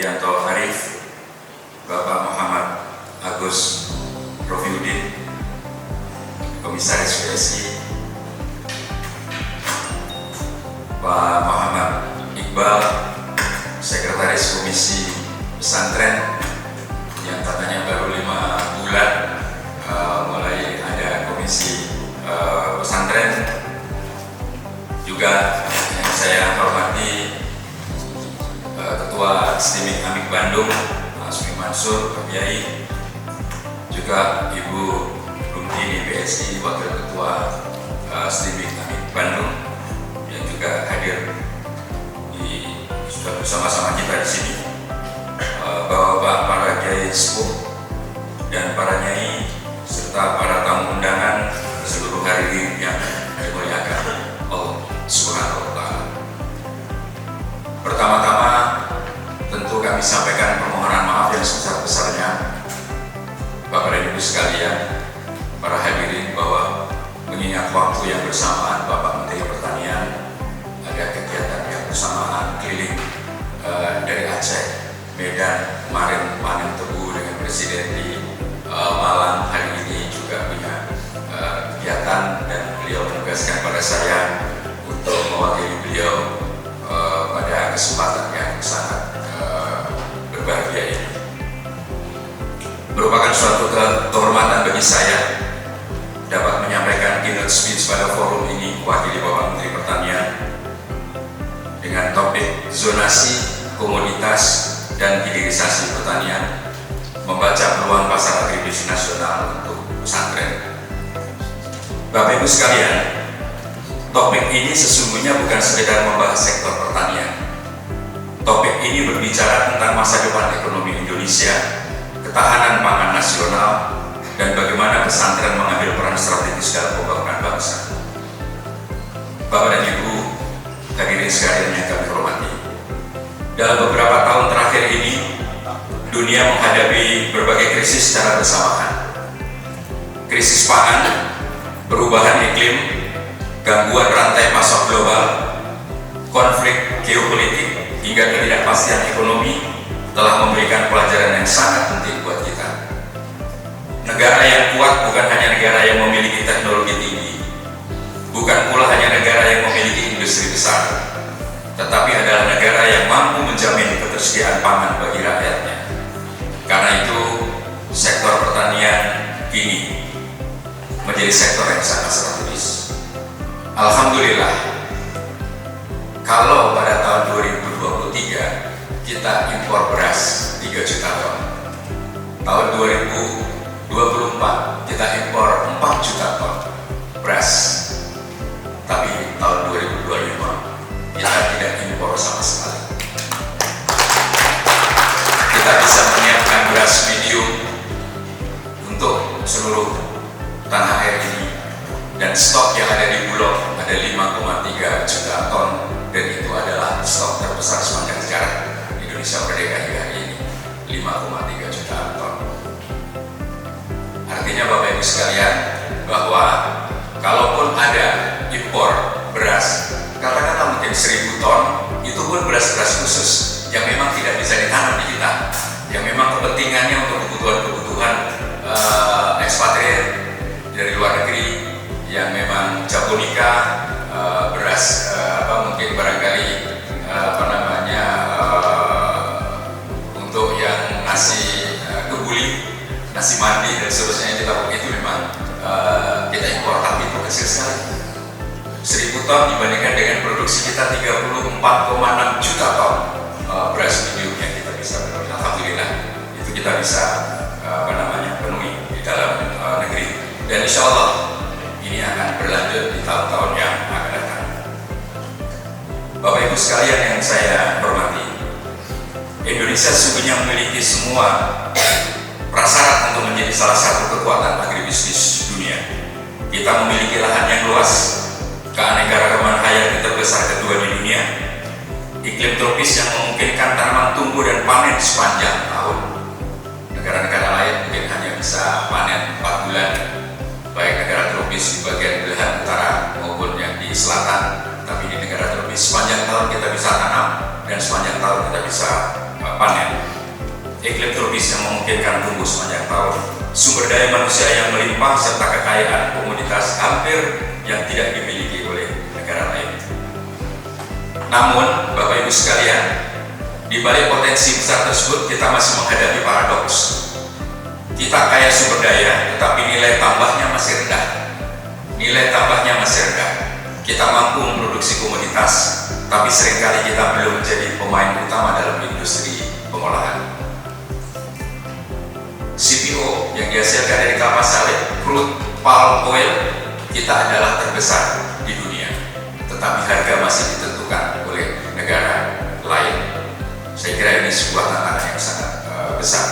Widianto Arif, Bapak Muhammad Agus Rofiuddin, Komisaris PSI, Pak Muhammad Iqbal, Sekretaris Komisi Pesantren yang katanya baru 5 bulan mulai ada komisi pesantren. Juga yang saya hormati Ketua STIMIK AMIK Bandung, Pak Sumi Mansur, Pak Kiai, juga Ibu Rumtini PSI, Wakil Ketua STIMIK AMIK Bandung, yang juga hadir sudah bersama-sama kita di sini. Bapak-bapak, para kiai sepuh dan para nyai serta para tamu undangan, seluruh hadirin yang dimuliakan Allah Subhanahu wa Ta'ala. Pertama-tama tentu kami sampaikan permohonan maaf yang sebesar-besarnya Bapak dan Ibu sekalian, para hadirin, bahwa mengingat waktu yang bersamaan Bapak Menteri Pertanian ada kegiatan yang bersamaan keliling dari Aceh, Medan, kemarin panen tebu dengan Presiden di Malang, hari ini juga punya kegiatan, dan beliau menugaskan pada saya untuk mewakili beliau pada kesempatan yang sangat berbahagia ini. Merupakan suatu kehormatan bagi saya dapat menyampaikan keynote speech pada forum ini mewakili Bapak Menteri Pertanian dengan topik zonasi, komoditas, dan hilirisasi pertanian, membaca peluang pasar agribisnis nasional untuk pesantren. Bapak Ibu sekalian, topik ini sesungguhnya bukan sekedar membahas sektor pertanian. Topik ini berbicara tentang masa depan ekonomi Indonesia, ketahanan pangan nasional, dan bagaimana pesantren mengambil peran strategis dalam pembangunan bangsa. Bapak dan Ibu hadirin sekalian yang kami hormati, dalam beberapa tahun terakhir ini, dunia menghadapi berbagai krisis secara bersamaan. Krisis pangan, perubahan iklim, gangguan rantai pasok global, konflik geopolitik, hingga ketidakpastian ekonomi telah memberikan pelajaran yang sangat penting buat kita. Negara yang kuat bukan hanya negara yang memiliki teknologi tinggi, bukan pula hanya negara yang memiliki industri besar, tetapi adalah negara yang mampu menjamin ketersediaan pangan bagi rakyatnya. Karena itu, sektor pertanian kini menjadi sektor yang sangat strategis. Alhamdulillah, kalau pada tahun 2023 kita impor beras 3 juta ton, tahun 2024 kita impor 4 juta ton beras, tapi tahun 2025 kita tidak impor sama sekali. Kita bisa menyiapkan beras medium untuk seluruh tanah air ini, dan stok yang ada di Bulog ada 5,3 juta ton, dan itu adalah stok terbesar sepanjang sejarah Indonesia merdeka hingga hari ini, 5,3 juta ton. Artinya Bapak Ibu sekalian, bahwa kalaupun ada impor beras, katakanlah mungkin 1000 ton, itu pun beras-beras khusus yang memang tidak bisa ditanam di kita, yang memang kepentingannya untuk kebutuhan ekspatriat dari luar negeri, yang memang japonika, beras mungkin barangkali untuk yang nasi kebuli, nasi mandi dan seterusnya, kita itu memang kita impor, tapi itu kecil sekali. 1000 ton dibandingkan dengan produksi kita 34,6 juta ton beras medium yang kita bisa penuhi. Alhamdulillah, itu kita bisa penuhi di dalam negeri, dan insya Allah ini akan berlanjut di tahun-tahun yang akan datang. Bapak Ibu sekalian yang saya hormati, Indonesia sesungguhnya memiliki semua prasyarat untuk menjadi salah satu kekuatan agribisnis dunia. Kita memiliki lahan yang luas, keanekaragaman hayati terbesar kedua di dunia, iklim tropis yang memungkinkan tanaman tumbuh dan panen sepanjang tahun. Negara-negara lain mungkin hanya bisa panen 4 bulan, baik negara tropis di bagian belahan utara maupun yang di selatan. Tapi di negara tropis sepanjang tahun kita bisa tanam, dan sepanjang tahun kita bisa panen, iklim tropis yang memungkinkan tumbuh sepanjang tahun, sumber daya manusia yang melimpah, serta kekayaan komoditas hampir yang tidak dimiliki oleh negara lain. Namun, Bapak Ibu sekalian, di balik potensi besar tersebut kita masih menghadapi paradoks. Kita kaya sumber daya, tetapi nilai tambahnya masih rendah. Kita mampu memproduksi komoditas, tapi seringkali kita belum menjadi pemain utama dalam industri pengolahan. CPO yang dihasilkan dari kelapa sawit, crude palm oil, kita adalah terbesar di dunia, tetapi harga masih ditentukan oleh negara lain. Saya kira ini sebuah tantangan yang sangat besar.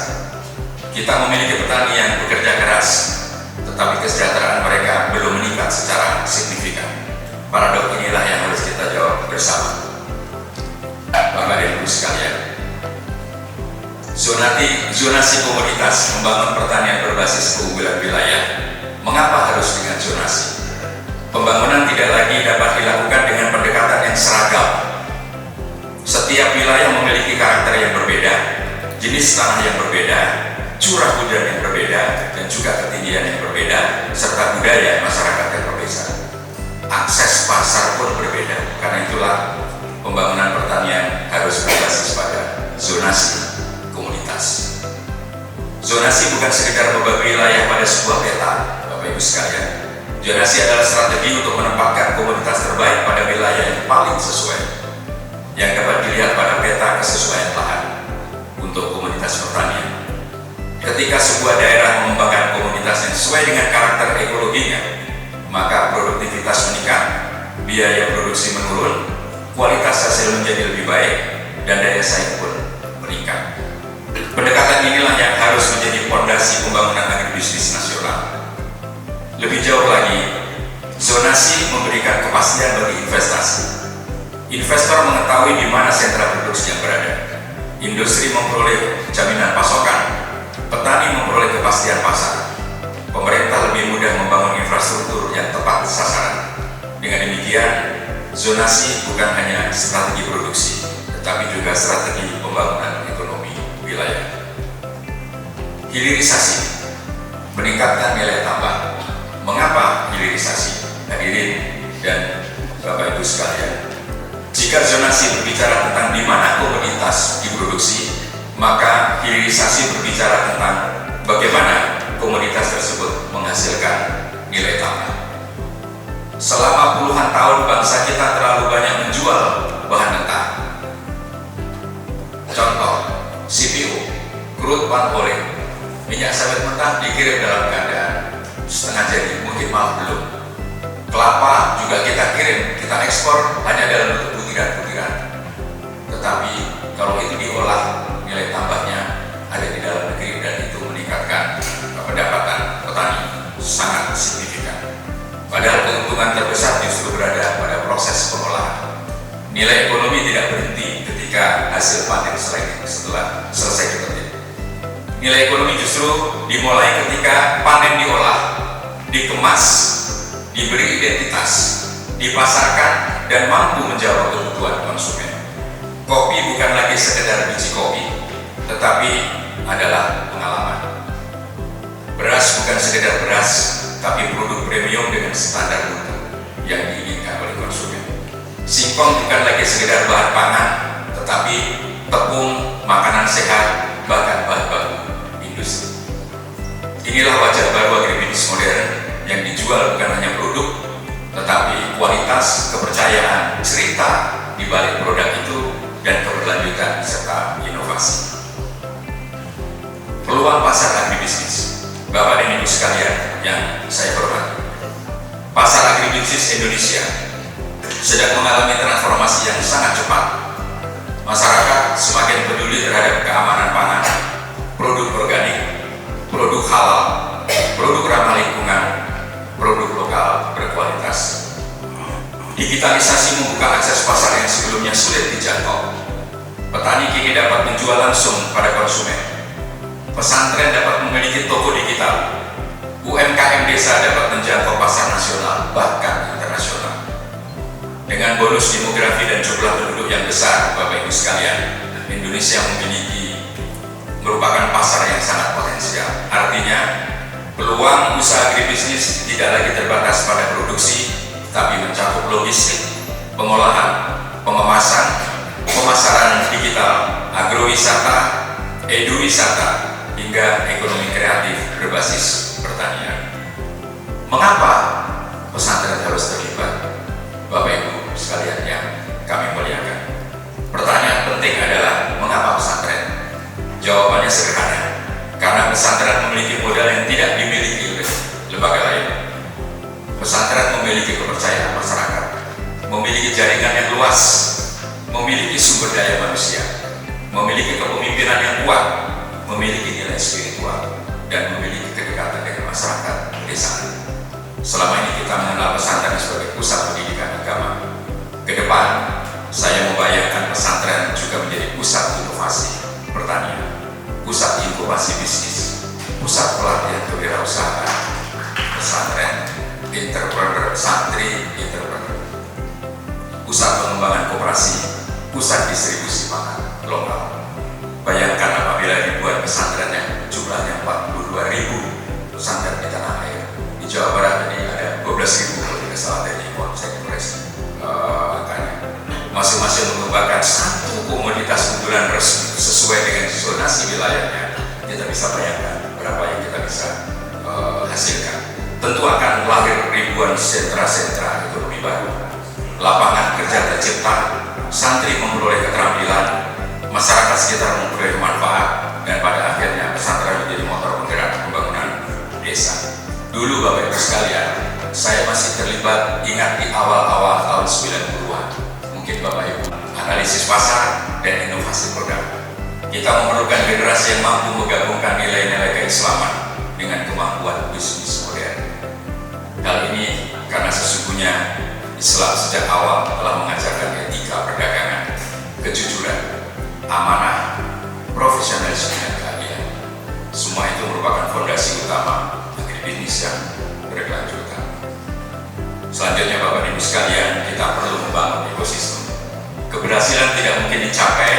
Kita memiliki petani yang bekerja keras, tetapi kesejahteraan mereka belum meningkat secara signifikan. Paradok inilah yang harus kita jawab bersama. Bapak dan Ibu sekalian, zonasi komoditas membangun pertanian berbasis keunggulan wilayah. Mengapa harus dengan zonasi? Pembangunan tidak lagi dapat dilakukan dengan pendekatan yang seragam. Setiap wilayah memiliki karakter yang berbeda, jenis tanah yang berbeda, curah hujan yang berbeda, dan juga ketinggian yang berbeda, serta budaya masyarakat yang berbeda. Akses pasar pun berbeda. Karena itulah pembangunan pertanian harus berbasis pada zonasi komunitas. Zonasi bukan sekedar membagi wilayah pada sebuah peta, Bapak Ibu sekalian. Zonasi adalah strategi untuk menempatkan komoditas terbaik pada wilayah yang paling sesuai, yang dapat dilihat pada peta kesesuaian lahan untuk komoditas pertanian. Ketika sebuah daerah mengembangkan komoditas yang sesuai dengan karakter ekologinya, maka produktivitas meningkat, biaya produksi menurun, kualitas hasil menjadi lebih baik, dan daya saing pun meningkat. Pendekatan inilah yang harus menjadi fondasi pembangunan agribisnis nasional. Lebih jauh lagi, zonasi memberikan kepastian bagi investasi. Investor mengetahui di mana sentra produksi yang berada. Industri memperoleh jaminan pasokan, petani memperoleh kepastian pasar. Pemerintah lebih mudah membangun infrastruktur yang tepat sasaran. Dengan demikian, zonasi bukan hanya strategi produksi, tetapi juga strategi pembangunan ekonomi wilayah. Hilirisasi meningkatkan nilai tambah. Mengapa hilirisasi? Hadirin dan Bapak Ibu sekalian, jika zonasi berbicara tentang di mana komoditas diproduksi, maka hilirisasi berbicara tentang bagaimana komoditas tersebut menghasilkan nilai tambah. Selama puluhan tahun bangsa kita terlalu banyak menjual bahan mentah. Contoh, CPO, crude palm oil, minyak sawit mentah dikirim dalam keadaan setengah jadi, mungkin malah belum. Kelapa juga kita kirim, kita ekspor hanya dalam bentuk butiran-butiran. Tetapi kalau itu diolah, nilai tambahnya ada di dalam negeri dan itu meningkatkan pendapatan petani sangat signifikan. Padahal keuntungan terbesar justru berada pada proses pengolahan. Nilai ekonomi tidak berhenti ketika hasil panen setelah selesai dipetik. Nilai ekonomi justru dimulai ketika panen diolah, dikemas, diberi identitas, dipasarkan, dan mampu menjawab kebutuhan konsumen. Kopi bukan lagi sekedar biji kopi, tetapi adalah pengalaman. Beras bukan sekedar beras, tapi produk premium dengan standar mutu yang diinginkan oleh konsumen. Singkong bukan lagi sekedar bahan pangan, tetapi tepung, makanan sehat, bahkan bahan baku industri. Inilah wajah baru agribisnis modern yang dijual bukan hanya produk, tetapi kualitas, kepercayaan, cerita di balik produk itu, dan keberlanjutan serta inovasi. Peluang pasar agribisnis, Bapak dan Ibu sekalian yang saya hormati. Pasar agribisnis Indonesia sedang mengalami transformasi yang sangat cepat. Masyarakat semakin peduli terhadap keamanan pangan, produk organik, produk halal, produk ramah lingkungan, produk lokal berkualitas. Digitalisasi membuka akses pasar yang sebelumnya sulit dijangkau. Petani kini dapat menjual langsung pada konsumen. Pesantren dapat memiliki toko digital. UMKM desa dapat menjangkau pasar nasional, bahkan internasional. Dengan bonus demografi dan jumlah penduduk yang besar, Bapak Ibu sekalian, Indonesia memiliki merupakan pasar yang sangat potensial. Artinya, peluang usaha agribisnis tidak lagi terbatas pada produksi, tapi mencakup logistik, pengolahan, pengemasan, pemasaran digital, agrowisata, eduwisata, hingga ekonomi kreatif berbasis pertanian. Mengapa pesantren harus terlibat? Bapak Ibu sekalian yang kami muliakan. Pertanyaan penting adalah mengapa pesantren? Jawabannya sederhana, karena pesantren memiliki modal yang tidak dimiliki oleh lembaga lain. Pesantren memiliki kepercayaan masyarakat, memiliki jaringan yang luas, memiliki sumber daya manusia, memiliki kepemimpinan yang kuat, memiliki nilai spiritual, dan memiliki kedekatan dengan masyarakat pedesaan. Selama ini kita mengenal pesantren sebagai pusat pendidikan agama. Ke depan, saya membayangkan pesantren juga menjadi pusat inovasi pertanian, pusat inkubasi bisnis, pusat pelatihan kewirausahaan, pesantren, entrepreneur, santri, entrepreneur, pusat pengembangan koperasi, pusat distribusi pangan lokal. Bayangkan apabila ribuan pesantren yang jumlahnya 42.000 pesantren di tanah air. Di Jawa Barat ini ada 12.000 kalau tidak salah dari saya koreksi angkanya. Masing-masing mengembangkan satu komoditas unggulan resmi sesuai dengan zonasi wilayahnya. Kita bisa bayangkan berapa yang kita bisa hasilkan. Tentu akan lahir ribuan sentra-sentra ekonomi baru, lapangan kerja tercipta, santri memperoleh keterampilan, masyarakat sekitar memperoleh manfaat, dan pada akhirnya pesantren menjadi motor penggerak pembangunan desa. Dulu Bapak Ibu sekalian, saya masih terlibat, ingat di awal-awal tahun 90-an. Mungkin Bapak Ibu, analisis pasar dan inovasi produk. Kita memerlukan generasi yang mampu menggabungkan nilai-nilai keislaman dengan kemampuan bisnis modern. Hal ini karena sesungguhnya Islam sejak awal telah mengajarkan etika perdagangan, kejujuran, amanah, profesionalisme, dan keadilan. Semua itu merupakan fondasi utama agribisnis yang berkelanjutan. Selanjutnya Bapak Ibu sekalian, kita perlu membangun ekosistem. Keberhasilan tidak mungkin dicapai,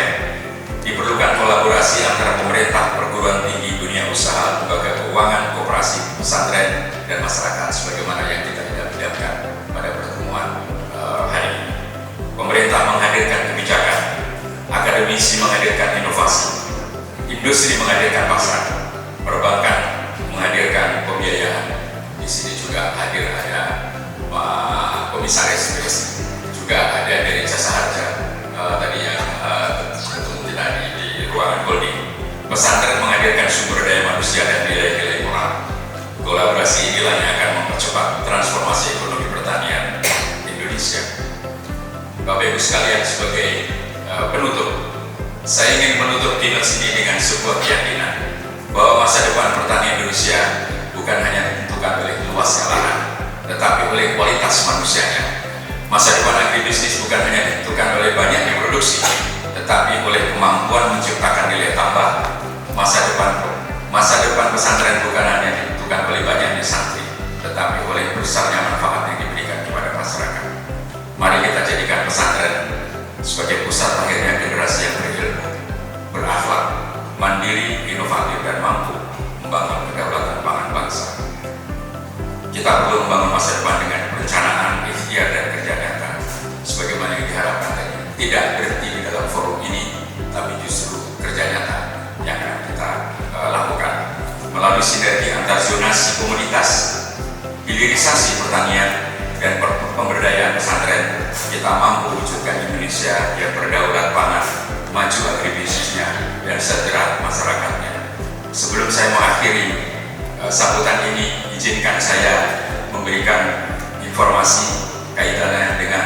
diperlukan kolaborasi antara pemerintah, perguruan tinggi, dunia usaha, lembaga keuangan, koperasi, pesantren, dan masyarakat sebagaimana yang kita idam-idamkan pada pertemuan hari ini. Pemerintah menghadirkan kebijakan, akademisi menghadirkan inovasi, industri menghadirkan pasar, perbankan menghadirkan pembiayaan. Di sini juga hadir ada komisaris juga ada dari jasa harja tadi yang ketemu tadi di ruangan holding. Pesantren menghadirkan sumber daya manusia dan nilai-nilai moral. Kolaborasi inilah yang akan mempercepat transformasi ekonomi pertanian Indonesia. Bapak Ibu sekalian, sebagai penutup, saya ingin menutup keynote ini dengan sebuah keyakinan bahwa masa depan pertanian Indonesia bukan hanya ditentukan oleh luasnya lahan, tetapi oleh kualitas manusianya. Masa depan agribisnis bukan hanya ditentukan oleh banyaknya produksi, tetapi oleh kemampuan menciptakan nilai tambah. Masa depan pesantren bukan hanya ditentukan oleh banyaknya santri, tetapi oleh besarnya manfaat yang diberikan kepada masyarakat. Mari kita jadikan pesantren sebagai pusat lahirnya generasi yang berilmu, berakhlak, mandiri, inovatif, dan mampu membangun kedaulatan pangan bangsa. Kita perlu membangun masa depan dengan perencanaan, ikhtiar, dan kerja nyata, sebagaimana yang diharapkan tadi. Tidak berhenti di dalam forum ini, tapi justru kerja nyata yang akan kita lakukan melalui sinergi antar zonasi komunitas, hilirisasi pertanian, dan pemberdayaan pesantren. Kita mampu wujudkan Indonesia yang berdaulat pangan, maju agribisnisnya, dan sejahtera masyarakatnya. Sebelum saya mengakhiri sambutan ini, izinkan saya memberikan informasi kaitannya dengan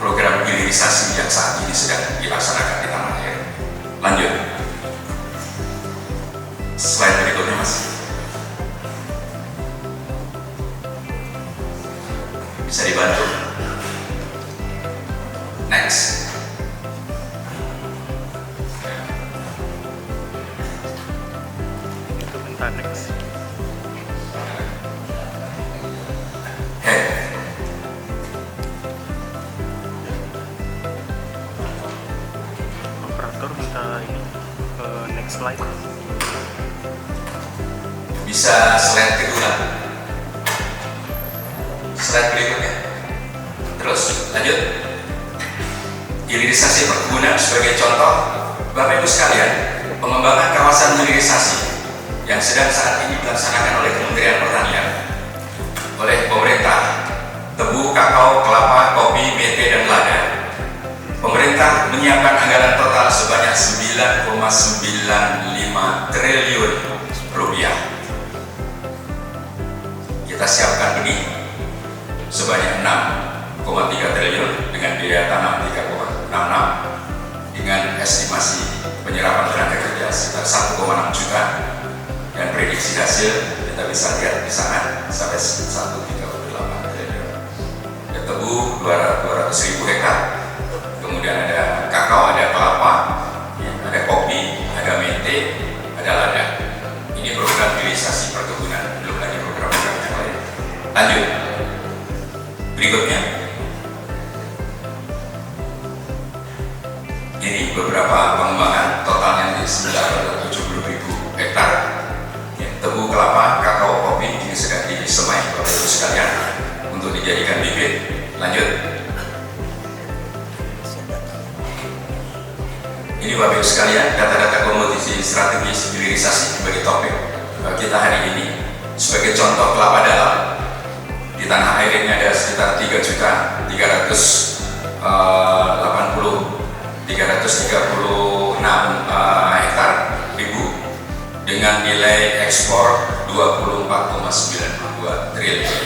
program hilirisasi yang saat ini sedang dilaksanakan di tanah air. Lanjut. Slide berikutnya, Mas. Bisa dibantu. Next. Itu minta next. Head. Operator minta ini next slide. Bisa slide kedua, slide berikutnya. Terus lanjut. Hilirisasi perkebunan sebagai contoh, Bapak Ibu sekalian, pengembangan kawasan hilirisasi yang sedang saat ini dilaksanakan oleh Kementerian Pertanian, oleh pemerintah, tebu, kakao, kelapa, kopi, mete, dan lada. Pemerintah menyiapkan anggaran total sebanyak 9,95 triliun rupiah. Kita siapkan benih sebanyak 6,3 triliun dengan biaya tanam 3,66, dengan estimasi penyerapan tenaga kerja sekitar 1,6 juta, dan prediksi hasil kita bisa lihat di sana sampai 1,38 triliun. Ada tebu 200.000 hektar, kemudian ada kakao, ada kelapa, ada kopi, ada mete, ada lada. Ini program hilirisasi perkebunan, belum lagi program-program yang lain. Lanjut. Berikutnya, ini beberapa pengembangan totalnya di 970.000 hektar. Tebu, kelapa, kakao, kopi ini sedang disemai Bapak Ibu sekalian untuk dijadikan bibit. Lanjut. Ini Bapak Ibu sekalian, data-data komoditi strategis hilirisasi sebagai topik kita hari ini. Sebagai contoh, kelapa dalam di tanah air ini ada sekitar 3.336 hektar ribu dengan nilai ekspor 24,92 triliun.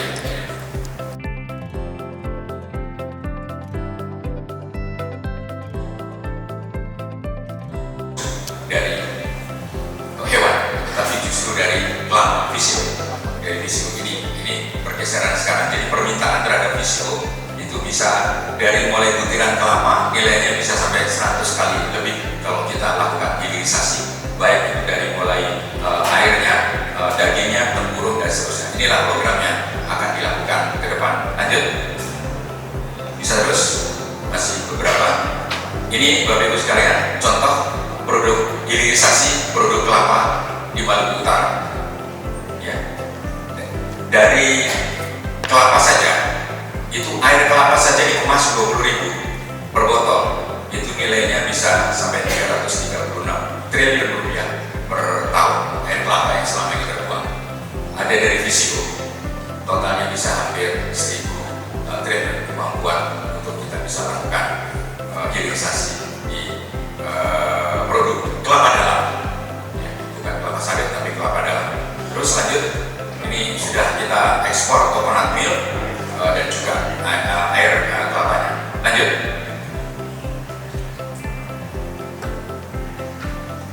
Dari hewan, tapi justru dari kelapa, visio. Dari visio ini pergeseran sekarang, jadi permintaan terhadap visio itu bisa dari mulai butiran kelapa nilainya bisa sampai 100 kali lebih kalau kita lakukan hilirisasi, baik itu dari mulai airnya, dagingnya, tempurung, dan seterusnya. Inilah programnya akan dilakukan ke depan. Lanjut, bisa terus, masih beberapa. Ini Bapak Ibu sekalian, contoh produk hilirisasi produk kelapa di Maluku Utara. Ya. Dari kelapa saja, itu air kelapa saja dikemas 20.000 per botol, itu nilainya bisa sampai 336 triliun rupiah per tahun. Air kelapa yang selama ini terbuang. Ada dari visio, totalnya bisa hampir 1.000 triliun kemampuan untuk kita bisa lakukan hilirisasi di produk kelapa dalam, ya, bukan kelapa sawit tapi kelapa dalam. Terus lanjut, ini sudah kita ekspor coconut milk dan juga air kelapanya. Lanjut,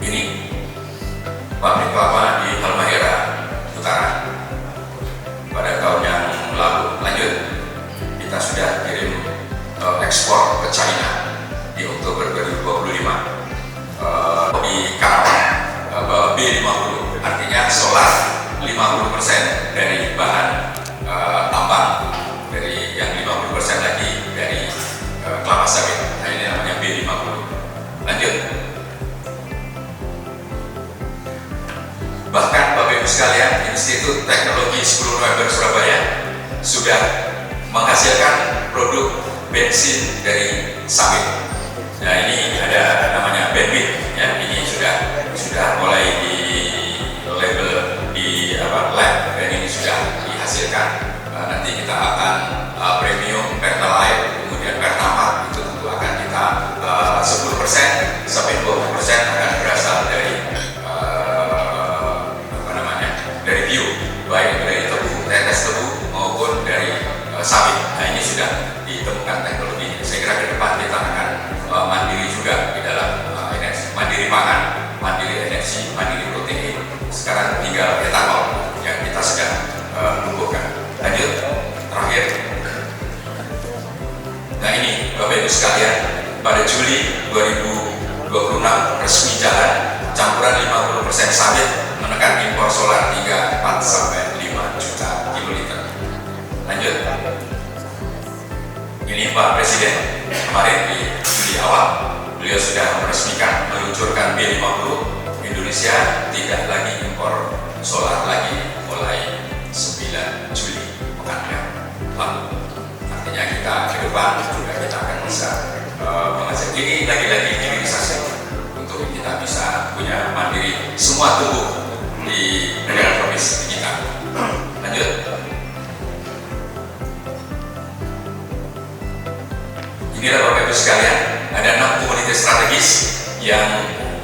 ini pabrik kelapa di Halmahera Utara pada tahun yang lalu. Lanjut, kita sudah kirim ekspor ke China di Oktober 2025. Di Karawang B50, artinya solar 50% dari bahan tambang, dari yang 50% lagi dari kelapa sawit. Nah, ini namanya B50. Lanjut. Bahkan Bapak Ibu sekalian, Institut Teknologi 10 November Surabaya sudah menghasilkan produk bensin dari sawit. Nah, ini ada namanya Benwit, ya. Ini sudah mulai di label di lab, dan ini sudah dihasilkan. Nanti kita akan premium pertalite, kemudian pertamax, itu tentu akan kita 10% sampai 20% akan berasal dari dari bio, baik dari tebu, tetes tebu maupun dari sawit. Nah, ini sudah ditemukan teknologi. Saya kira ke depan kita akan mandiri juga di dalam energi, mandiri pangan, mandiri energi, mandiri protein. Sekarang tinggal etanol yang kita sedang tumbuhkan. Lanjut, terakhir. Nah, ini Bapak Ibu sekalian, pada Juli 2026 resmi jalan campuran 50% sawit menekan impor solar 4 sampai 5 juta kiloliter. Lanjut. Ini Pak Presiden kemarin di Juli awal, beliau sudah meresmikan meluncurkan B50. Indonesia tidak lagi impor solar lagi mulai 9 Juli pekan yang lalu. Artinya kita ke depan juga kita akan bisa mengajak ini lagi-lagi hilirisasi untuk kita bisa punya mandiri semua tumbuh di negara provinsi kita. Lanjut. Inilah Bapak Ibu sekalian, ada 6 komoditas strategis yang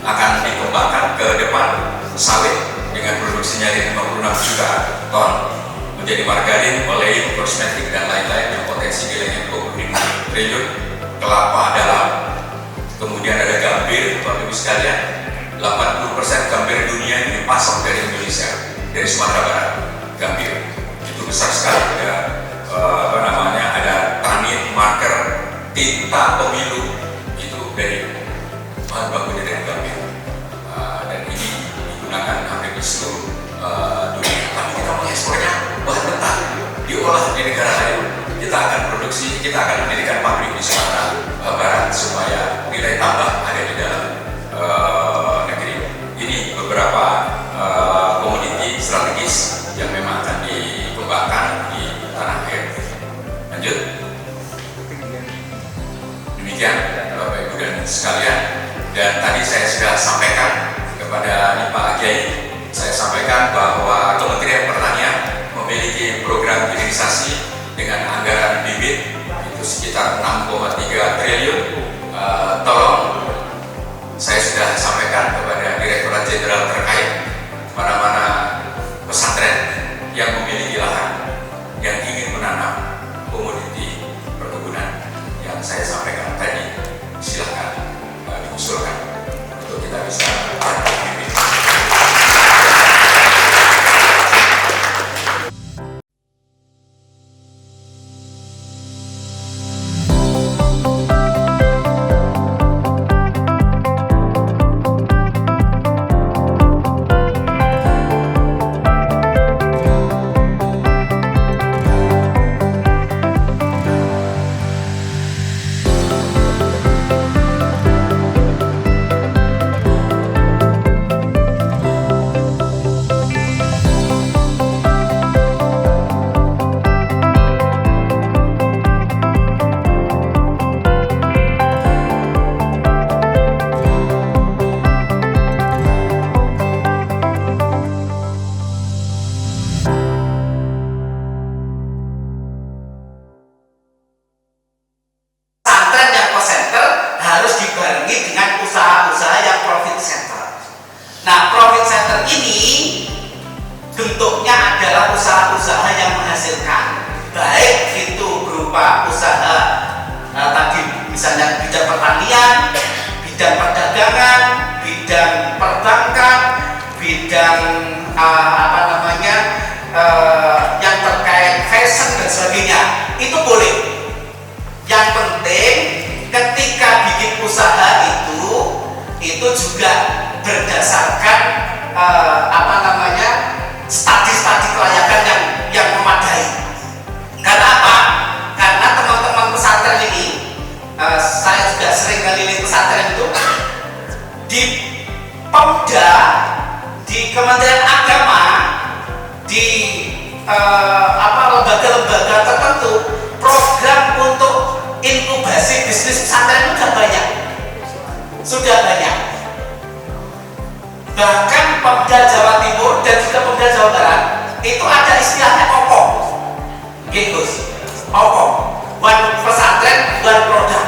akan dikembangkan ke depan. Sawit dengan produksinya di 56 juta ton, menjadi margarin, olei, kosmetik dan lain-lain yang potensi nilainya 25 triliun. Kelapa dalam, kemudian ada gambir, Bapak Ibu sekalian, 80% gambir dunia ini dipasok dari Indonesia, dari Sumatera Barat. Gambir itu besar sekali. Ada tanit, marker, tinta pemilu itu dari bahan bakunya dari gambir, dan ini digunakan hampir di seluruh dunia. Tapi kita mengekspornya bahan mentah, diolah di negara lain. Kita akan produksi, kita akan mendirikan pabrik di Sumatera Barat supaya nilai tambah ada di dalam negeri. Ini beberapa komoditi strategis yang memang akan dikembangkan di tanah air. Lanjut. Demikian Bapak Ibu dan sekalian, dan tadi saya sudah sampaikan kepada Pak Kiai, saya sampaikan bahwa Kementerian Pertanian memiliki program hilirisasi dengan anggaran bibit itu sekitar 6,3 triliun. Tolong, saya sudah sampaikan kepada Direktorat Jenderal terkait mana-mana pesantren yang memiliki lahan yang ingin menanam komoditi perkebunan yang saya sampaikan tadi, silakan diusulkan untuk kita bisa bibit. Nah, profit center ini bentuknya adalah usaha-usaha yang menghasilkan, baik itu berupa usaha tadi misalnya bidang pertanian, bidang perdagangan, bidang perbankan, bidang yang terkait fashion dan sebagainya, itu boleh. Yang penting ketika bikin usaha itu juga berdasarkan studi kelayakan yang memadai. Karena apa? Karena teman-teman pesantren ini, saya juga sering keliling pesantren itu, di Pemda, di Kementerian Agama, di lembaga-lembaga tertentu, program untuk inkubasi bisnis pesantren itu sudah banyak. Bahkan Pemda Jawa Timur dan juga Pemda Jawa Barat itu ada istilahnya OPO, Gus, OPO, one pesantren, one produk.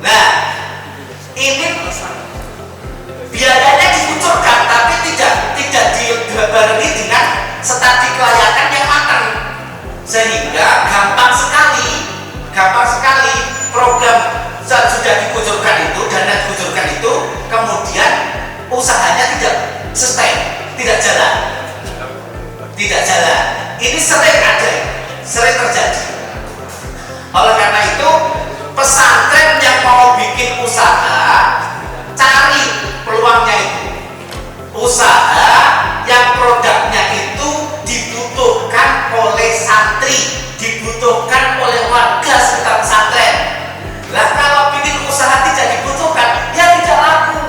Nah, ini biayanya dikucurkan, tapi tidak dibarengi dengan studi kelayakan yang matang, sehingga gampang sekali program sudah dikucurkan itu, dana dikucurkan itu, kemudian usahanya tidak sustain, tidak jalan. Ini sering terjadi. Oleh karena itu, pesantren yang mau bikin usaha, cari peluangnya itu usaha yang produknya itu dibutuhkan oleh santri, dibutuhkan oleh warga sekitar pesantren. Lah kalau bikin usaha tidak dibutuhkan, ya tidak laku.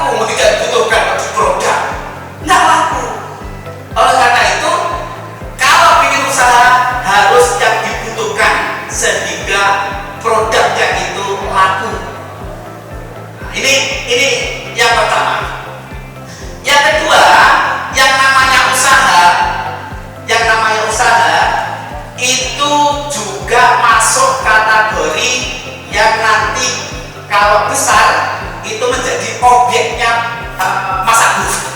Mau tidak dibutuhkan produk, nggak laku. sehingga produknya itu laku. Nah, ini yang pertama. Yang kedua, yang namanya usaha itu juga masuk kategori yang nanti kalau besar itu menjadi objeknya Mas Agus.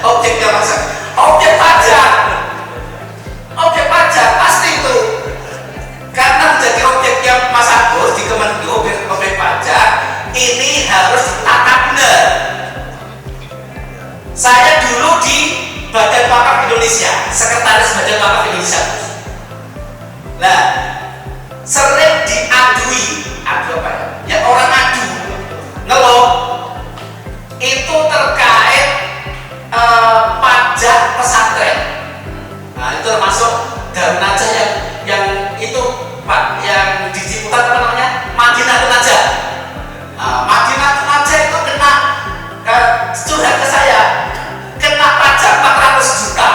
Objeknya Mas Agus. Objek pajak pasti itu. Karena menjadi objeknya Mas Agus di Kemenko, objek pajak ini harus ditata benar. Saya dulu di Badan Wakaf Indonesia, sekretaris Badan Wakaf Indonesia. Nah, sering diadui, orang adu, ngeluh itu terkait pajak pesantren. Nah, itu termasuk dan aja yang itu Pak, yang di Ciputat apa namanya? Madinatun Najah. Madinatun Najah itu kena curhat ke saya, kena pajak 400 juta.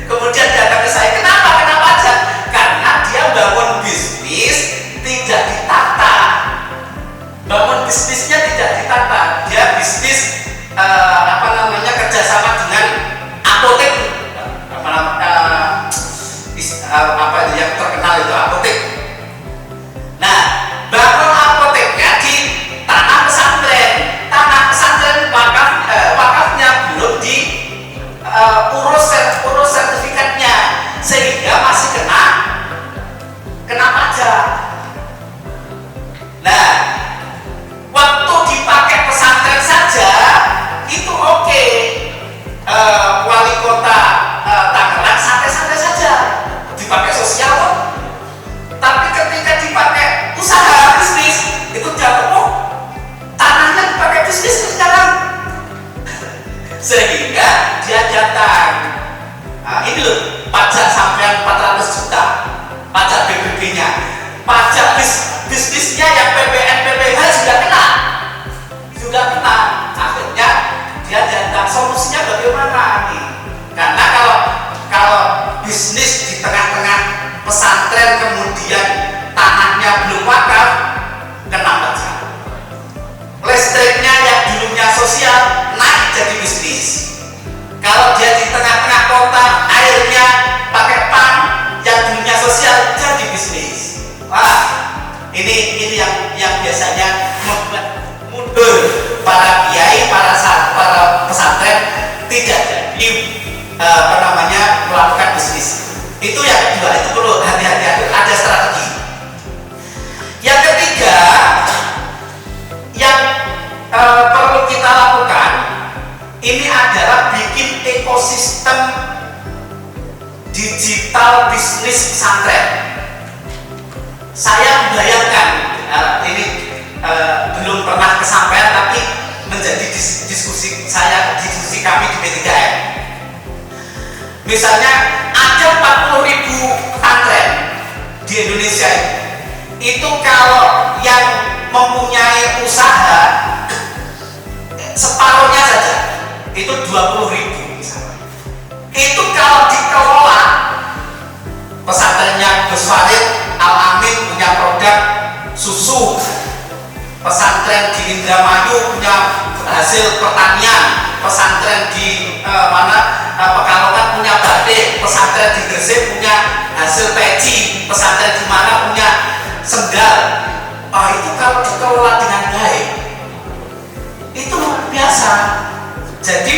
Kemudian datang ke saya, kenapa kena pajak? Karena dia bangun bisnis tidak ditata. Bangun bisnisnya tidak ditata. Dia bisnis kerjasama dengan apotek, yang terkenal itu apotek. Nah, bangun apoteknya di tanah pesantren. Tanah pesantren wakafnya belum di urus sertifikatnya, sehingga masih kena pajak. Nah, waktu dipakai pesantren saja itu oke. Wali kota Tangerang santai-santai saja dipakai sosial kok. Tapi ketika dipakai usaha bisnis itu jatuh, tanahnya dipakai bisnis sekarang. Sehingga dia datang. Nah, ini loh pajak sampai 400 juta, pajak BBB-nya, pajak bisnisnya yang PPN PPH juga kena. Akhirnya dia datang, solusinya bagaimana nih? Karena kalau bisnis di tengah-tengah pesantren kemudian tanahnya belum wakaf, kena pajak. Listriknya yang dulunya sosial naik jadi bisnis. Kalau dia di tengah-tengah kota, airnya pakai PAN, yang dulunya sosial jadi bisnis. Wah, ini yang biasanya membuat mundur para kiai, para pesantren tidak jadi melakukan bisnis. Itu yang kedua, itu perlu hati-hati, ada strategi. Yang ketiga, yang perlu kita lakukan ini adalah bikin ekosistem digital bisnis pesantren. Saya membayangkan ini belum pernah kesampaian, tapi menjadi diskusi kami di P3M. Misalnya ada 40.000 pesantren di Indonesia. Itu kalau yang mempunyai usaha separuhnya saja itu 20.000 misalnya. Itu kalau dikelola, pesantrennya Gus Farid Al-Amin punya produk susu, pesantren di Indramayu punya hasil pertanian, pesantren di Pekalongan punya batik, pesantren di Gresik punya hasil peci, pesantren di mana punya sendal. Itu kalau dikelola dengan baik itu luar biasa. Jadi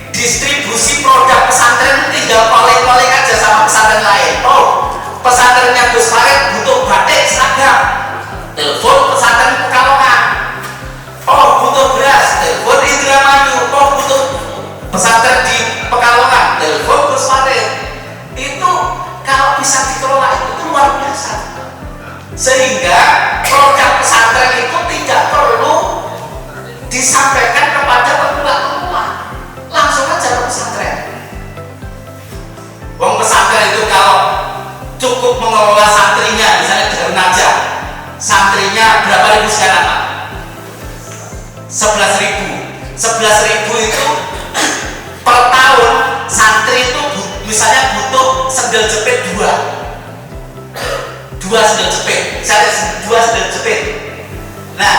distribusi produk pesantren tinggal paling aja sama pesantren lain. Pesantrennya Gus Farid butuh batik seragam, telepon pesantren Pekalongan. Butuh beras, telepon Indramayu. Butuh pesantren di Pekalongan, telepon Gus Farid. Itu kalau bisa dikelola itu luar biasa. Sehingga produk pesantren itu tidak perlu disampaikan kepada pemula, langsung aja ke pesantren. Wong pesantren itu kalau cukup mengelola santrinya, misalnya di Najah, santrinya berapa ribu sekarang Pak? 11.000 itu per tahun santri itu misalnya butuh sendal sendal jepit dua sendal jepit, saya dua sendal jepit. Nah,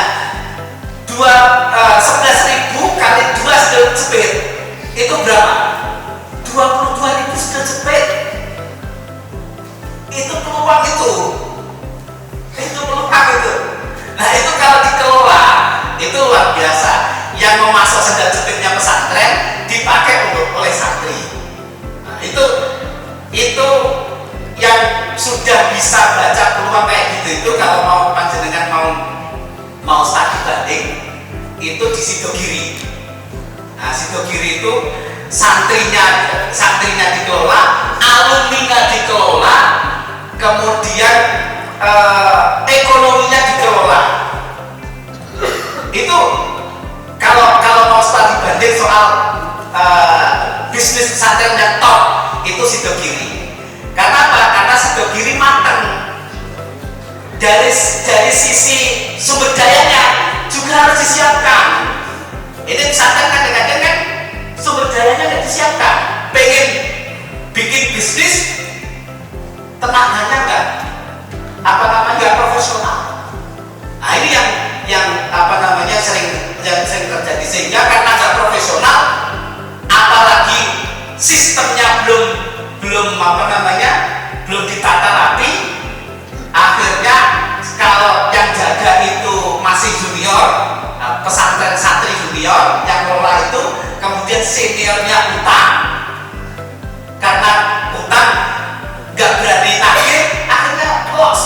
11.000 kali 2 sendal jepit itu berapa? 22.000 sendal jepit. Itu peluang itu peluang itu. Nah, itu kalau dikelola itu luar biasa. Yang memasok sendal jepitnya pesantren dipakai oleh santri. Nah, itu yang sudah bisa baca peluang kayak gitu itu kalau mau panjenengan mau studi banding itu di Sidogiri. Nah, Sidogiri itu santrinya dikelola, alumninya dikelola, kemudian ekonominya dikelola. Itu kalau mau studi banding soal bisnis pesantren yang top itu Sidogiri. Karena apa? Karena Sidogiri matang. Dari sisi sumber dayanya juga harus disiapkan. Ini pesantren kadang-kadang kan sumber dayanya nggak disiapkan. Pengen bikin bisnis, tenaganya nggak profesional. Nah, ini yang sering terjadi, sehingga karena nggak profesional, apalagi sistemnya belum ditata rapi, akhirnya kalau yang jaga itu masih junior, pesantren santri junior, yang ngelola itu kemudian seniornya utang, karena utang nggak berani tagih, akhirnya loss.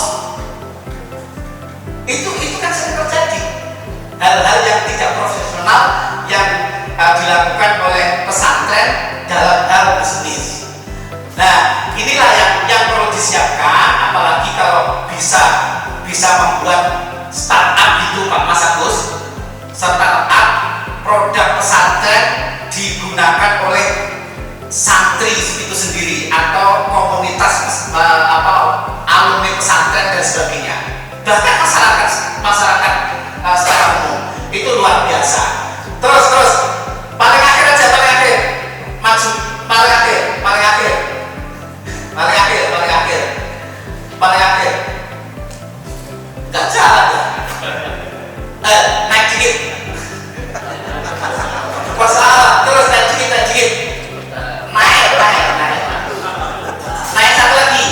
Itu kan sering terjadi, hal-hal yang tidak profesional yang dilakukan oleh pesantren dalam hal bisnis. Nah, inilah yang perlu disiapkan, apalagi kalau bisa membuat startup itu, Pak Mas Agus. Startup produk pesantren digunakan oleh santri itu sendiri atau komunitas alumni pesantren dan sebagainya. Bahkan masyarakat secara umum itu luar biasa. Terus paling akhir maju, paling akhir nggak jalan ya. Naik dikit masalah, terus naik dikit naik satu lagi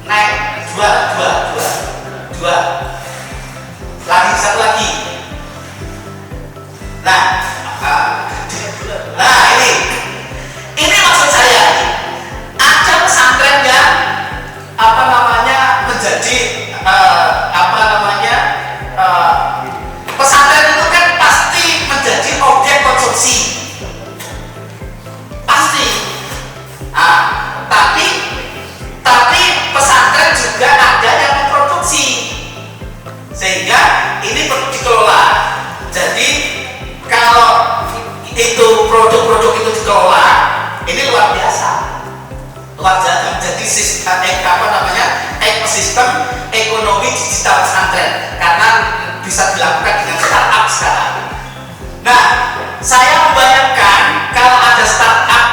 naik dua lagi satu lagi. Nah, ini maksud saya, ada pesantren yang menjadi pesantren itu kan pasti menjadi objek konsumsi, pasti. Tapi pesantren juga ada yang memproduksi, sehingga ini perlu dikelola. Jadi kalau itu produk-produk itu dikelola, ini luar biasa. Jadi ekosistem ekonomi digital pesantren, karena bisa dilakukan dengan startup sekarang. Nah, saya membayangkan kalau ada startup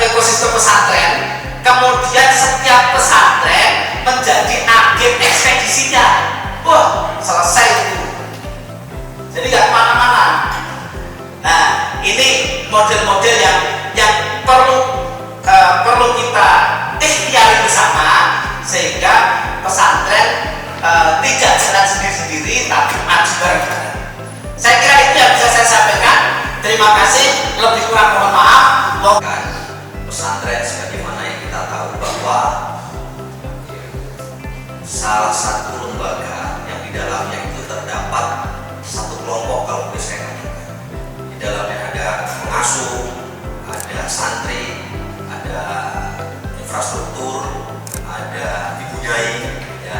ekosistem pesantren, kemudian setiap pesantren menjadi agen ekspedisinya, wah, selesai itu. Jadi nggak kemana-mana. Nah, ini model-model yang perlu kita ikhtiari bersama, sehingga pesantren tidak jalan sendiri-sendiri, tapi maju bareng-bareng. Saya kira itu yang bisa saya sampaikan. Terima kasih, lebih kurang mohon maaf. Pesantren sebagaimana yang kita tahu bahwa salah satu lembaga yang di dalamnya itu terdapat satu kelompok, kalau boleh saya katakan. Di dalamnya ada pengasuh, ada santri, ada infrastruktur, ada dipunyai, ya.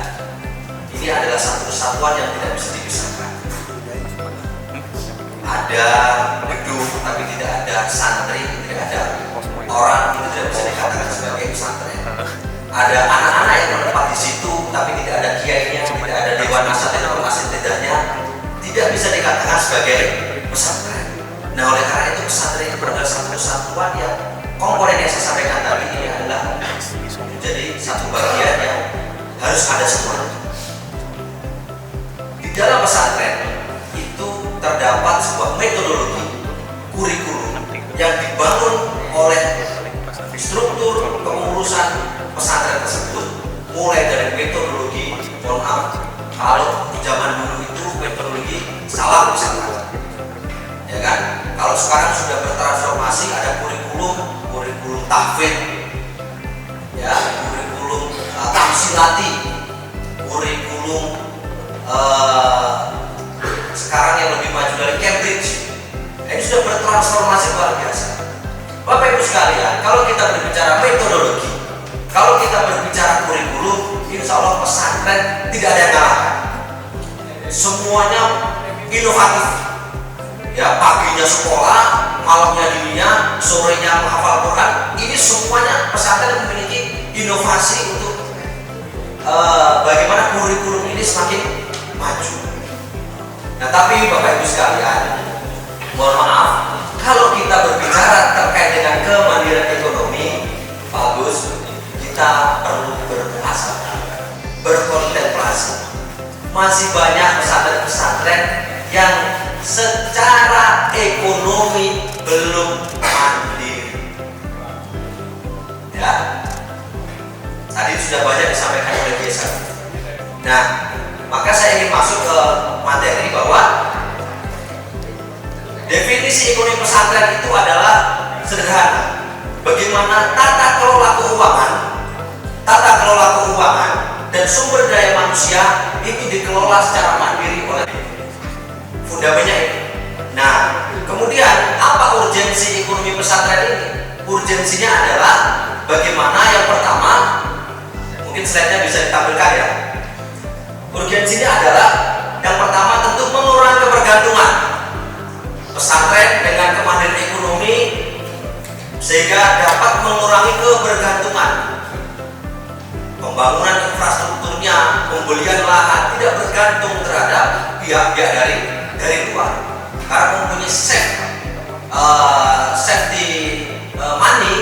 Ini adalah satu kesatuan yang tidak bisa dipisahkan. Ada gedung tapi tidak ada santri, tidak ada orang, itu tidak bisa dikatakan sebagai pesantren. Ada anak-anak yang menetap di situ tapi tidak ada kiainya, tidak ada dewan asatid atau asatidahnya, tidak bisa dikatakan sebagai pesantren. Nah, oleh karena itu pesantren itu adalah satu kesatuan yang komponen yang saya sampaikan yang dibangun oleh struktur kepengurusan pesantren tersebut, mulai dari metodologi, mohon maaf, kalau di zaman dulu itu metodologi salah misalkan, ya kan? Kalau sekarang sudah bertransformasi, ada kurikulum tahfidz, ya, kurikulum tamsilati, kurikulum sekarang yang lebih maju dari Cambridge. Ini sudah bertransformasi luar biasa. Bapak Ibu sekalian, kalau kita berbicara metodologi, kalau kita berbicara kurikulum, insya Allah pesantren tidak ada yang ngalahkan. Semuanya inovatif. Ya, paginya sekolah, malamnya dininya, sorenya menghafal Quran. Ini semuanya pesantren memiliki inovasi untuk bagaimana kurikulum ini semakin maju. Nah, tapi Bapak Ibu sekalian, mohon maaf, kalau kita berbicara terkait dengan kemandirian ekonomi, Pak Agus, kita perlu bermuhasabah, berkontemplasi. Masih banyak pesantren-pesantren yang secara ekonomi belum mandiri. Ya, tadi sudah banyak disampaikan oleh Biasa. Nah, maka saya ingin masuk ke materi bahwa definisi ekonomi pesantren itu adalah sederhana. Bagaimana tata kelola keuangan dan sumber daya manusia itu dikelola secara mandiri oleh fundamennya ini. Nah, kemudian apa urgensi ekonomi pesantren ini? Urgensinya adalah bagaimana yang pertama, mungkin slide-nya bisa ditampilkan ya. Urgensinya adalah yang pertama tentu mengurangi ketergantungan pesantren dengan kemandirian ekonomi sehingga dapat mengurangi kebergantungan. Pembangunan infrastrukturnya, pembelian lahan tidak bergantung terhadap pihak-pihak dari luar, karena mempunyai safety money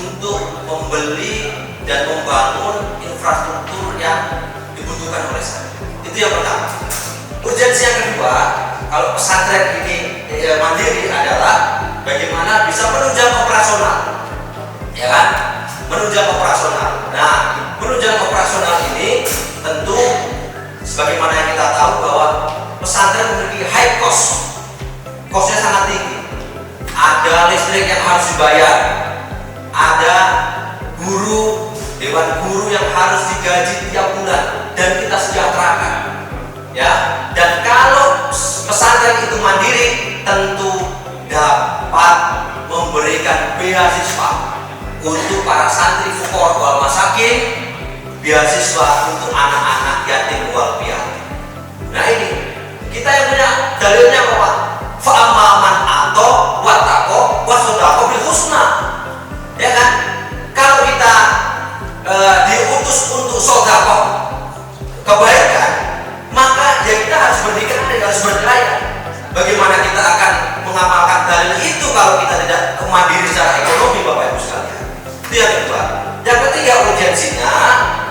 untuk membeli dan membangun infrastruktur yang dibutuhkan oleh saya. Itu yang pertama. Urgensi yang kedua, kalau pesantren ini mandiri adalah bagaimana bisa menunjang operasional, ya kan? Menunjang operasional. Nah, menunjang operasional ini tentu sebagaimana yang kita tahu bahwa pesantren memiliki high cost, costnya sangat tinggi. Ada listrik yang harus dibayar, ada guru, dewan guru yang harus digaji tiap bulan dan kita sejahterakan, ya. Dan kalau pesantren itu mandiri, tentu dapat memberikan beasiswa untuk para santri fuqara wal masakin, beasiswa untuk anak-anak yatim wal piatu. Nah, ini kita yang punya dalilnya apa, Pak? Fa'amaman atau watako wasodako bil husna, ya kan? Kalau kita diutus untuk sodako kebaikan, maka ya kita harus berdikari, harus berdaya. Bagaimana kita akan mengamalkan dalil itu kalau kita tidak kemandiri secara ekonomi, Bapak Ibu sekalian? Itu yang kedua. Yang ketiga, urgensinya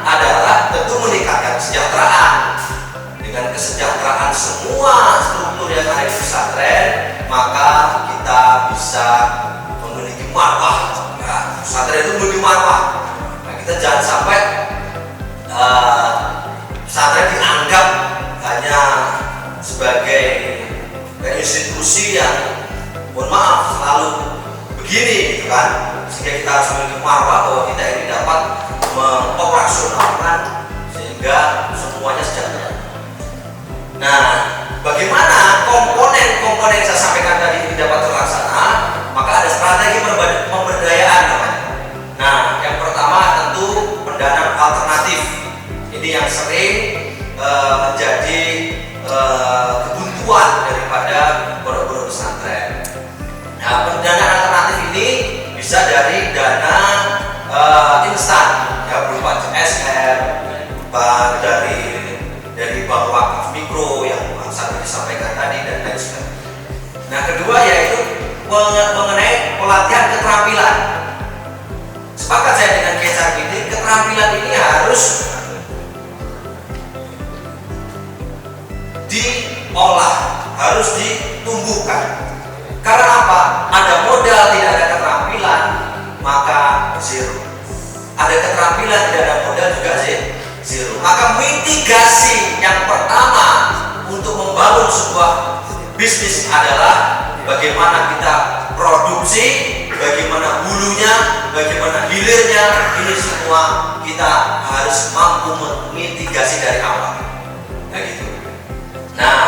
adalah tentu meningkatkan kesejahteraan. Dengan kesejahteraan semua struktur yang ada di pesantren, maka kita bisa memiliki marwah. Ya, pesantren itu memiliki marwah. Nah, kita jangan sampai pesantren dianggap hanya sebagai institusi yang, mohon maaf, selalu begini, gitu kan? Sehingga kita harus memiliki marwah bahwa kita ini dapat mengoperasionalkan sehingga semuanya sejahtera. Nah, bagaimana komponen yang saya sampaikan tadi ini dapat terlaksana? Maka ada strategi pemberdayaan namanya. Nah, yang pertama tentu pendanaan alternatif. Ini yang sering menjadi kebuntuan daripada pondok-pondok pesantren. Nah, pendanaan alternatif ini bisa dari dana instan, ya, berupa CSR, dari bank wakaf mikro yang saat disampaikan tadi dan lain sebagainya. Nah, kedua yaitu mengenai pelatihan keterampilan. Sepakat saya dengan Kecar ini, keterampilan ini harus diolah, harus ditumbuhkan. Karena apa? Ada modal, tidak ada keterampilan, maka zero. Ada keterampilan, tidak ada modal juga zero. Maka mitigasi yang pertama untuk membangun sebuah bisnis adalah bagaimana kita produksi, bagaimana hulunya, bagaimana hilirnya. Ini semua kita harus mampu memitigasi dari awal. Nah gitu. Nah,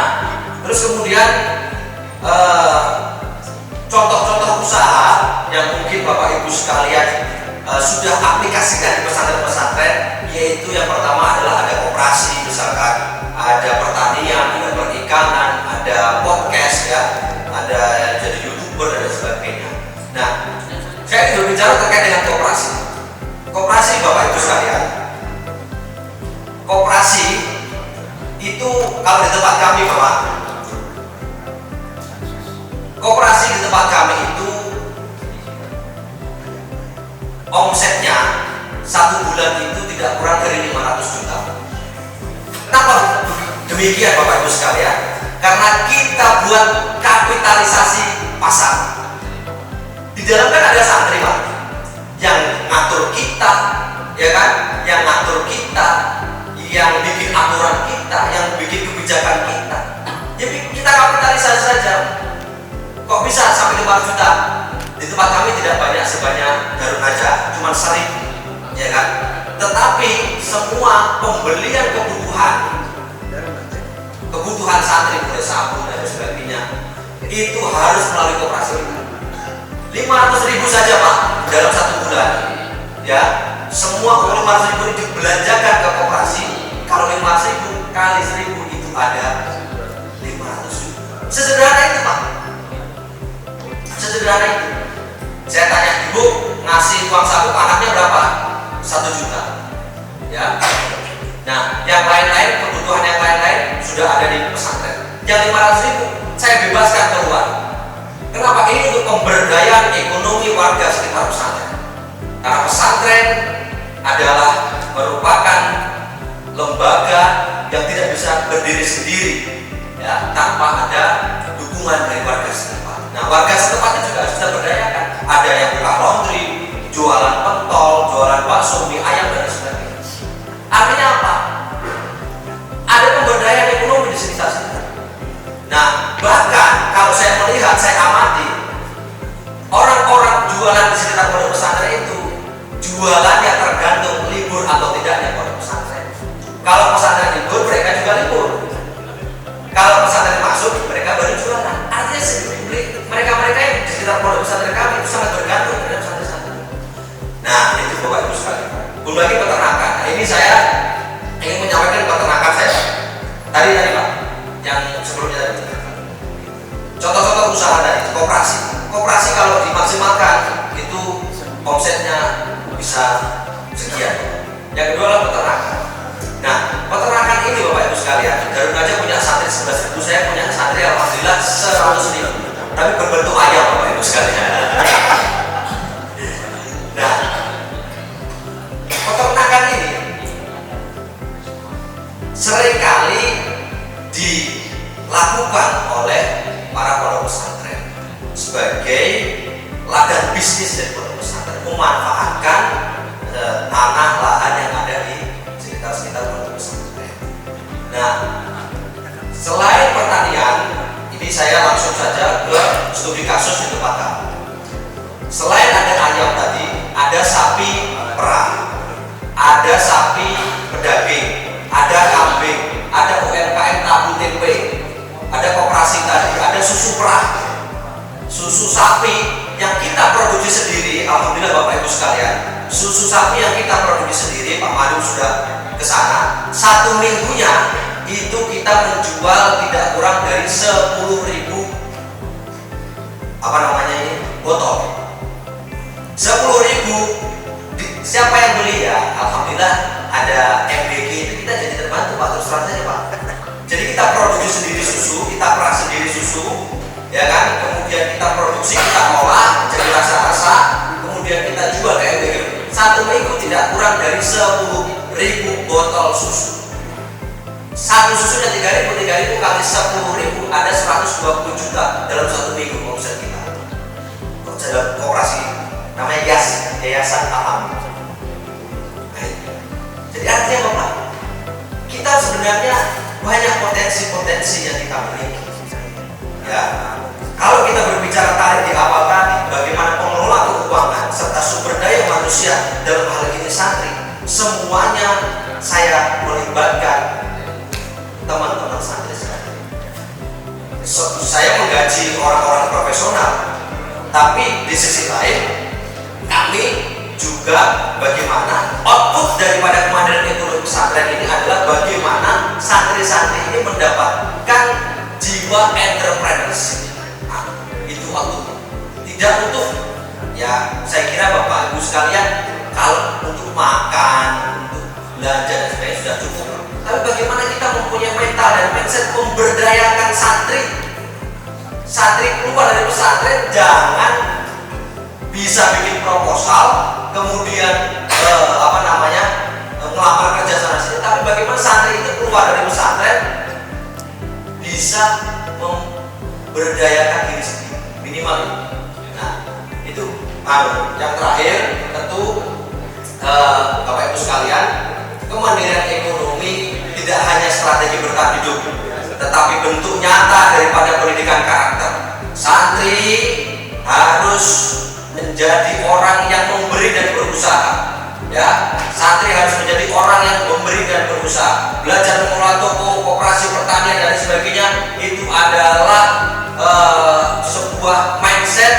terus kemudian contoh-contoh usaha yang mungkin Bapak Ibu sekalian sudah aplikasikan di pesantren-pesantren, yaitu yang pertama adalah ada koperasi, misalkan ada pertanian, ada perikanan, ada podcast ya, ada jadi YouTuber dan sebagainya. Nah, saya ingin berbicara terkait dengan koperasi. Koperasi Bapak Ibu sekalian, koperasi itu kalau di tempat kami Bapak, koperasi di tempat kami itu omsetnya satu bulan itu tidak kurang dari 500 juta. Kenapa demikian Bapak Ibu sekalian? Karena kita buat kapitalisasi pasar. Di dalam kan ada santri Pak, yang ngatur kita, ya kan? Yang ngatur kita, yang bikin aturan kita, yang bikin kebijakan kita. Jadi kita kapitalisasi saja. Kok bisa sampai 5 juta? Di tempat kami tidak banyak sebanyak Darun Najah, cuma 1000, ya kan? Tetapi semua pembelian kebutuhan santri, mulai sabun dan sebagainya, itu harus melalui koperasi. 500.000 saja Pak dalam satu bulan, ya. Semua 500.000 ini dibelanjakan ke koperasi. Kalau 500.000 kali 1000 itu ada 500 juta. Sesederhana itu Pak. Sesederhana itu. Saya tanya ibu, ngasih uang saku anaknya berapa? 1 juta. Ya. Nah, yang lain-lain, kebutuhan yang lain-lain sudah ada di pesantren. Yang 500.000 saya bebaskan keluar. Kenapa? Ini untuk pemberdayaan ekonomi warga sekitar pesantren. Karena pesantren adalah merupakan lembaga yang tidak bisa berdiri sendiri, ya, tanpa ada dukungan dari warga setempat. Nah, warga setempat juga harus kita berdayakan. Ada yang buka laundry, jualan pentol, jualan bakso, mie ayam dan sebagainya. Artinya apa? Ada pemberdayaan ekonomi di sekitar sini. Nah, bahkan kalau saya melihat, saya amati orang-orang jualan di sekitar pondok pesantren itu jualannya tergantung libur atau tidaknya pondok pesantren. Kalau pesantren libur, mereka juga libur. Kalau pesantren masuk, mereka baru jualan. Artinya mereka-mereka yang di sekitar pondok pesantren kami itu sangat bergantung terhadap pesantren. Nah, itu Bapak Ibu sekalian. Belum lagi peternakan. Nah, ini saya ingin menyampaikan peternakan saya. Tadi Pak, yang sebelumnya tadi. Contoh-contoh usaha tadi, koperasi. Koperasi kalau dimaksimalkan itu omsetnya bisa sekian. Yang kedua adalah peternakan. Nah, peternakan ini Bapak Ibu sekalian, Darun Najah punya santri 11.000, saya punya santri alhamdulillah 100.000. Tapi berbentuk ayam Bapak Ibu sekalian. Nah, peternakan ini seringkali dilakukan oleh para pondok pesantren sebagai ladang bisnis dari pondok pesantren, memanfaatkan tanah lahan yang ada di sekitar pondok pesantren. Nah, selain pertanian, ini saya langsung saja ke studi kasus di tempat kami. Selain ada ayam tadi, ada sapi perah, ada sapi pedaging, ada kambing, ada UMKM tahu tempe, ada koperasi tadi, ada susu perah, susu sapi yang kita produksi sendiri. Alhamdulillah Bapak Ibu sekalian, susu sapi yang kita produksi sendiri, Pak Madu sudah ke sana. 1 minggunya itu kita menjual tidak kurang dari 10.000 botol. 10.000. Siapa yang beli ya? Alhamdulillah ada MBG itu, kita jadi terbantu Pak, terus terang saja Pak. Jadi kita produksi sendiri susu, kita perah sendiri susu, ya kan? Kemudian kita produksi, kita olah jadi rasa-rasa, kemudian kita jual ke MBG. 1 minggu tidak kurang dari 10.000 botol susu. Satu susunya 3.000 kali 10.000 ada 120 juta dalam 1 minggu omset kita. yayasan Al-Amin. Jadi artinya apa? Kita sebenarnya banyak potensi-potensi yang kita miliki. Ya, kalau kita berbicara tarik di awal tadi, bagaimana pengelola keuangan serta sumber daya manusia dalam hal ini santri, semuanya saya melibatkan teman-teman santri sekalian. Saya menggaji orang-orang profesional, tapi di sisi lain kami juga bagaimana output daripada kemandirian ekonomi pesantren ini adalah bagaimana santri-santri ini mendapatkan jiwa entrepreneurship. Nah, itu output. Tidak untuk, ya saya kira Bapak Ibu sekalian, kalau untuk makan, untuk belanja dan sebagainya sudah cukup. Tapi bagaimana kita mempunyai mental dan mindset memberdayakan santri. Santri keluar dari pesantren jangan bisa bikin proposal, kemudian melamar kerja sana sini. Tapi bagaimana santri itu keluar dari pesantren bisa memberdayakan diri sendiri minimal. Nah, itu yang terakhir tentu Bapak Ibu sekalian, kemandirian ekonomi tidak hanya strategi bertahan hidup, tetapi bentuk nyata daripada pendidikan karakter. Santri harus menjadi orang yang memberi dan berusaha. Ya, santri harus menjadi orang yang memberi dan berusaha. Belajar mengelola toko, koperasi pertanian dan sebagainya itu adalah sebuah mindset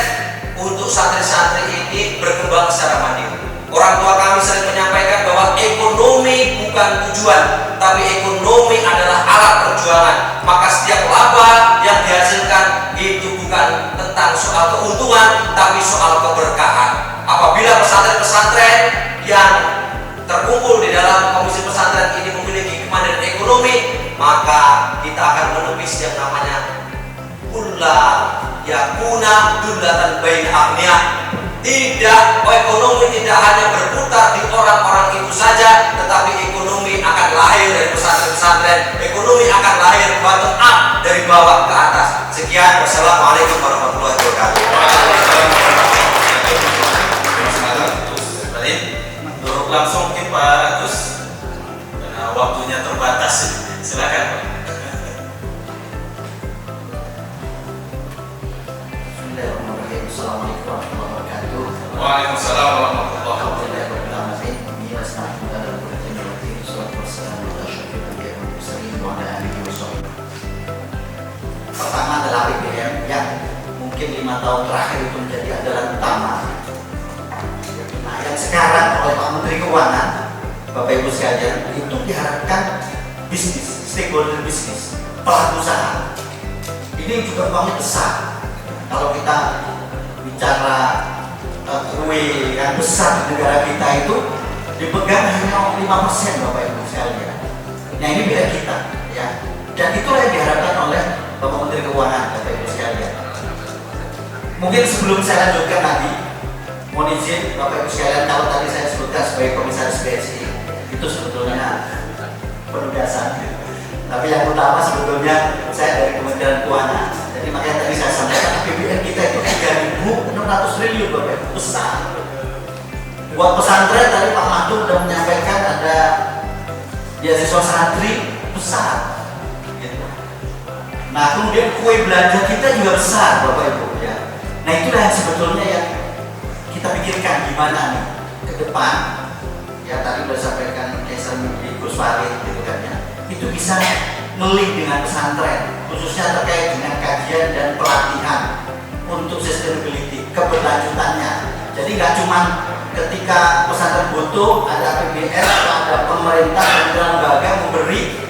untuk santri-santri ini berkembang secara mandiri. Orang tua kami sering menyampaikan bahwa ekonomi bukan tujuan, tapi ekonomi adalah alat perjuangan. Maka setiap laba yang dihasilkan itu bukan tentang soal keuntungan, tapi soal keberkahan. Apabila pesantren-pesantren yang terkumpul di dalam komisi pesantren ini memiliki kemandirian ekonomi, maka kita akan menepis yang namanya kulla yakuna dullatan baina agniya. Tidak, ekonomi tidak hanya berputar di orang-orang itu saja, tetapi ekonomi akan lahir dari pesantren-pesantren. Ekonomi akan lahir bottom up, dari bawah ke atas. Sekian, wassalamualaikum warahmatullahi wabarakatuh. Langsung mungkin Pak Agus, karena waktunya terbatas, silakan Pak. Bismillahirrahmanirrahim. Assalamualaikum warahmatullahi wabarakatuh. Waalaikumsalam warahmatullahi wabarakatuh. Pertama adalah APBN yang mungkin 5 tahun terakhir itu menjadi andalan utama. Nah, yang sekarang oleh Pak Menteri Keuangan, Bapak Ibu sekalian, itu diharapkan bisnis, stakeholder bisnis, pelaku usaha. Ini juga uangnya besar. Kalau kita bicara kue yang besar di negara kita itu dipegang hanya 5% Bapak Ibu sekalian. Nah, ini beda kita, ya. Dan itulah yang diharapkan oleh Bapak Menteri Keuangan, Bapak Ibu sekalian. Mungkin sebelum saya lanjutkan nanti, mohon izin Bapak Ibu sekalian, kalau tadi saya sebutkan sebagai komisaris BSI itu sebetulnya penugasan, tapi yang utama sebetulnya saya dari Kementerian Keuangan. Jadi makanya tadi saya sampaikan APBN kita itu 3.600 triliun Bapak Ibu, besar. Buat pesantren tadi Pak Mahdum sudah menyampaikan ada beasiswa santri besar. Nah, kemudian kue belanja kita juga besar Bapak Ibu, ya. Nah, itulah yang sebetulnya yang kita pikirkan gimana nih ke depan. Ya, tadi sudah sampaikan Yayasan Gus Farid gitu kan, ya. Itu bisa nge-link dengan pesantren, khususnya terkait dengan kajian dan pelatihan untuk sustainability, keberlanjutannya. Jadi nggak cuma ketika pesantren butuh ada APBN atau ada pemerintah dan lembaga memberi,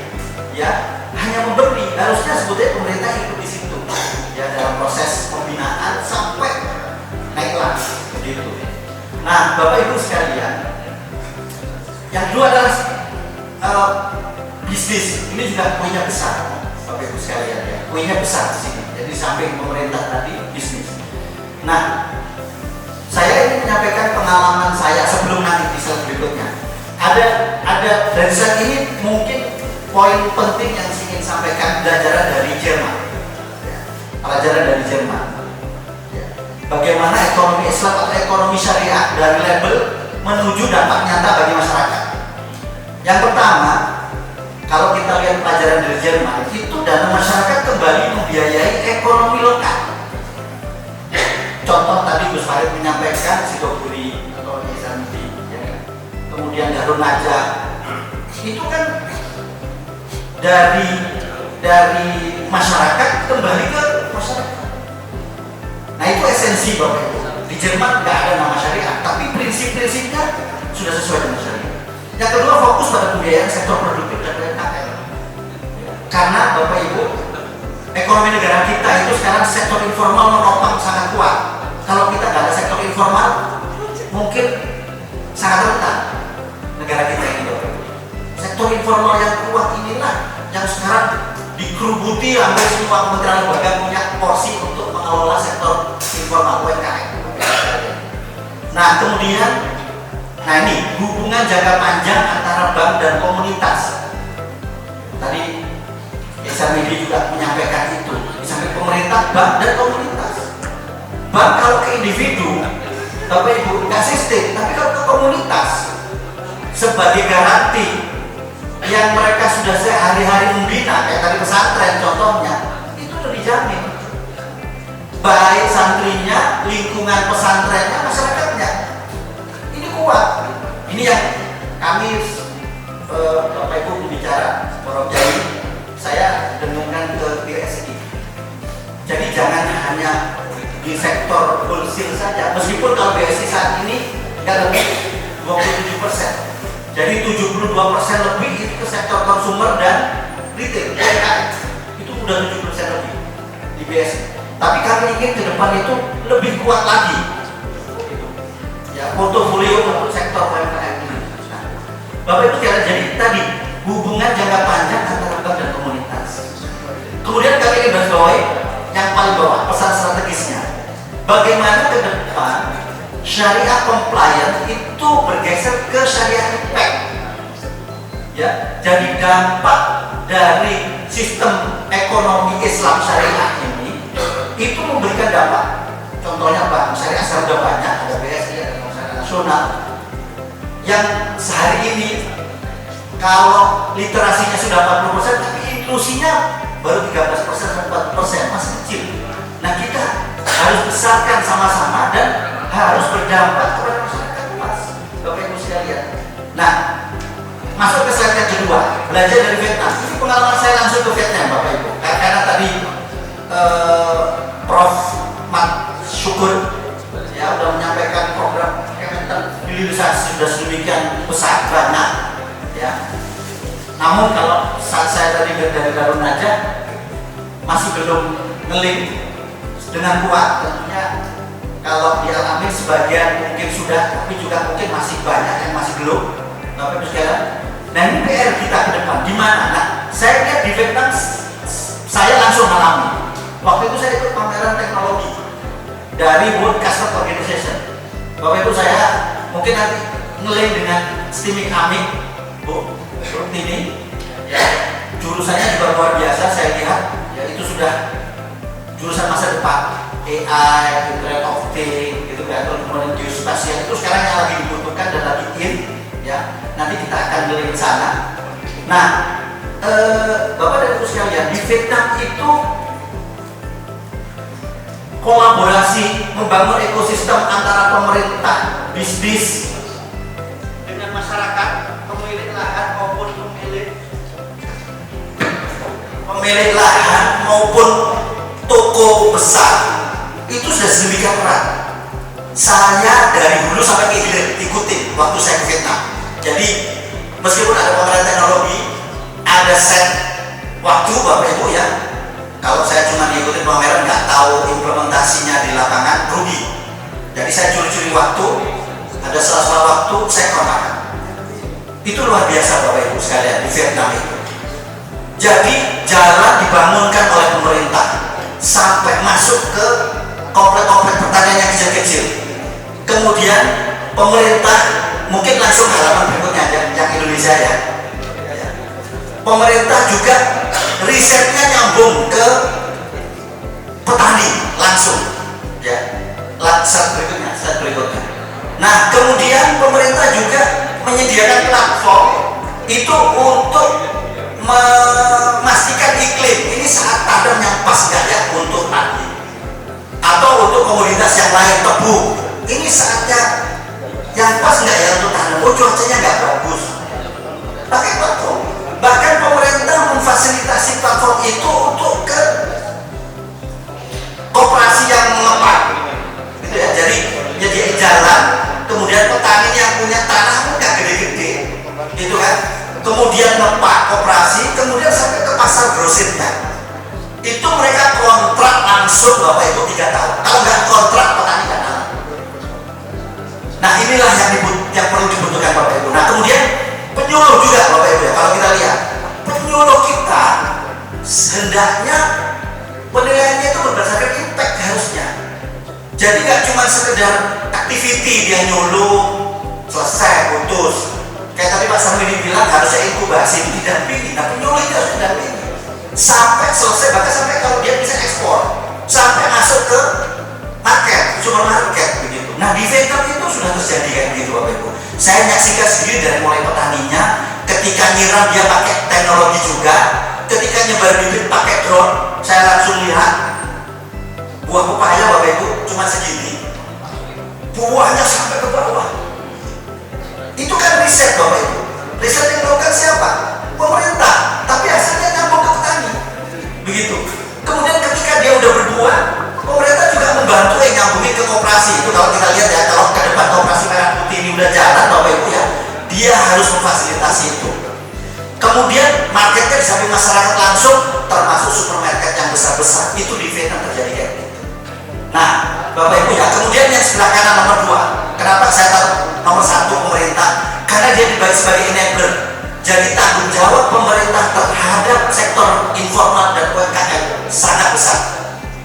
ya, hanya memberi. Harusnya sebetulnya pemerintah ikut di situ, ya, dalam proses pembinaan sampai naik kelas begitu. Nah, Bapak Ibu sekalian, yang kedua adalah bisnis. Ini juga kuenya besar, Bapak Ibu sekalian, ya. Kuenya besar di sini. Jadi samping pemerintah tadi bisnis. Nah, saya ini menyampaikan pengalaman saya sebelum nanti di slide berikutnya. Ada dari saat ini mungkin poin penting yang saya ingin sampaikan, pelajaran dari Jerman. Ya, pelajaran dari Jerman. Ya. Bagaimana ekonomi Islam atau ekonomi syariah dari label menuju dampak nyata bagi masyarakat. Yang pertama, kalau kita lihat pelajaran dari Jerman, itu dana masyarakat kembali membiayai ekonomi lokal. Contoh tadi Gus Farid menyampaikan Sidoguri atau Nisanti, ya. Kemudian Darun Najah, itu kan dari masyarakat kembali ke masyarakat. Nah itu esensi Bapak Ibu. Di Jerman nggak ada nama syariah, tapi prinsip-prinsipnya sudah sesuai dengan syariah. Yang kedua, fokus pada pembiayaan sektor produktif dan UMKM. Karena Bapak Ibu, ekonomi negara kita itu sekarang sektor informal menopang sangat kuat. Kalau kita nggak ada sektor informal, mungkin sangat rentan negara kita ini Bapak Ibu. Sektor informal yang kuat inilah yang sekarang dikerubuti hampir semua kementerian lembaga punya porsi untuk mengelola sektor informal UMKM. Nah kemudian, ini hubungan jangka panjang antara bank dan komunitas. Tadi Desa Medi juga menyampaikan itu, di samping pemerintah, bank dan komunitas. Bank kalau ke individu, Bapak Ibu nggak sistem, tapi kalau ke komunitas sebagai garansi yang mereka sudah sehari-hari membina, kayak tadi pesantren contohnya, itu sudah dijamin. Baik santrinya, lingkungan pesantrennya, masyarakatnya, ini kuat. Ini yang kami Bapak Ibu bicara Prof. Jai, saya dengungkan ke BSI. Jadi jangan hanya di sektor wholesale saja, meskipun kalau BSI saat ini nggak lebih 27%. Jadi 72% lebih itu ke sektor konsumer dan retail, itu udah 70% lebih di BSI. Tapi kami ingin ke depan itu lebih kuat lagi, ya, portofolio untuk sektor UMKM ini. Nah, Bapak Ibu sekalian, jadi tadi hubungan jangka panjang antara bank dan komunitas. Kemudian kami ingin berdoa yang paling bawah, pesan strategisnya. Bagaimana ke depan syariah compliant itu bergeser ke syariah impact, ya. Jadi dampak dari sistem ekonomi Islam syariah ini itu memberikan dampak. Contohnya bank syariah sudah banyak, ada BSI, ada Bank Syariah Nasional, yang sehari ini kalau literasinya sudah 40%, tapi inklusinya baru 13% dan 4%, masih kecil. Nah kita harus besarkan sama-sama dan harus berdampak kepada masyarakat luas, Bapak Ibu sekalian. Nah, masuk ke slide yang kedua, belajar dari Vietnam. Ini pengalaman saya langsung ke Vietnam, Bapak Ibu. Karena tadi Prof. Mat Syukur ya sudah menyampaikan program Kementerian hilirisasi sudah sedemikian besar banyak, ya. Namun kalau saat saya tadi dari Darun Najah masih belum ngeling dengan kuat, tentunya kalau di Al-Amin sebagian mungkin sudah, tapi juga mungkin masih banyak yang masih belum, Bapak Ibu sekalian. Nah ini PR kita ke depan, di mana? Nah, saya lihat di Vietnam, saya langsung alami. Waktu itu saya ikut pameran teknologi dari World Customer Organization. Bapak Ibu, saya mungkin nanti ngeling dengan Steaming Amik, Bu Rutini, ya, jurusannya juga luar biasa. Saya lihat, ya itu sudah jurusan masa depan. AI, Internet of Things, gitu kan, kemudian geospasial itu sekarang yang lagi dibutuhkan dan lagi in, ya. Nanti kita akan beli ke sana. Nah, Bapak dan Ibu sekalian, di Vietnam itu kolaborasi membangun ekosistem antara pemerintah, bisnis dengan masyarakat, pemilik lahan maupun pemilik lahan maupun toko besar. Itu sudah sedemikian erat. Saya dari dulu sampai ke hilir ikutin waktu saya ke Vietnam. Jadi meskipun ada pameran teknologi, ada set waktu Bapak Ibu ya. Kalau saya cuma ngikutin pameran nggak tahu implementasinya di lapangan, rugi. Jadi saya curi-curi waktu, ada sela-sela waktu saya kontak. Itu luar biasa Bapak Ibu sekalian di Vietnam itu. Jadi jalan dibangunkan oleh pemerintah sampai masuk ke komplek-komplek pertanian yang kecil-kecil. Kemudian pemerintah mungkin langsung halaman berikutnya yang Indonesia ya. Pemerintah juga risetnya nyambung ke petani langsung. Ya, slide berikutnya. Nah, kemudian pemerintah juga menyediakan platform itu untuk memastikan iklim ini saat tanam yang pas nggak ya untuk padi atau untuk komoditas yang lain, tebu, ini saatnya yang pas nggak ya untuk tanam. Oh, cuacanya nggak bagus, pakai platform. Bahkan pemerintah memfasilitasi platform itu untuk ke koperasi yang mengepak gitu ya. Jadi nyediain jalan, kemudian petani yang punya tanah nggak gede-gede gitu kan, kemudian ngepak koperasi, kemudian sampai ke pasar grosirnya itu mereka kontrak langsung Bapak Ibu 3 tahun. Kalau nggak kontrak, petani nggak tanam. Nah, inilah yang perlu dibutuhkan Bapak Ibu. Nah, kemudian penyuluh juga Bapak Ibu ya. Kalau kita lihat penyuluh kita hendaknya penilaiannya itu berdasarkan impact harusnya. Jadi nggak cuma sekedar activity dia nyuluh selesai putus. Kayak tadi Pak Sarmidi bilang harusnya inkubasi didampingi. Nah, penyuluh itu harus didampingi sampai selesai, bahkan sampai kalau dia bisa ekspor, sampai masuk ke market, supermarket begitu. Nah, di Vietnam itu sudah terjadi kayak gitu Bapak Ibu. Saya menyaksikan sendiri dari mulai petaninya, ketika nyiram dia pakai teknologi juga, ketika nyebar bibit pakai drone, saya langsung lihat buah pepaya Bapak Ibu cuma segini, buahnya sampai ke bawah. Itu kan riset Bapak Ibu. Riset yang dilakukan siapa? Pemerintah. Tapi hasilnya nyambung ke petani. Begitu. Kemudian ketika dia udah berbuah, pemerintah juga membantu yang nyambungin ke koperasi. Itu kalau kita lihat ya, kalau ke depan koperasi merah putih ini udah jalan Bapak Ibu ya, dia harus memfasilitasi itu. Kemudian marketnya di samping masyarakat langsung, termasuk supermarket yang besar-besar, itu di Vietnam terjadi kayak gitu. Nah, Bapak Ibu ya, kemudian yang sebelah kanan nomor 2, kenapa saya taruh nomor 1 pemerintah? Karena dia dibagi sebagai enabler. Jadi tanggung jawab pemerintah terhadap sektor informal dan UMKM sangat besar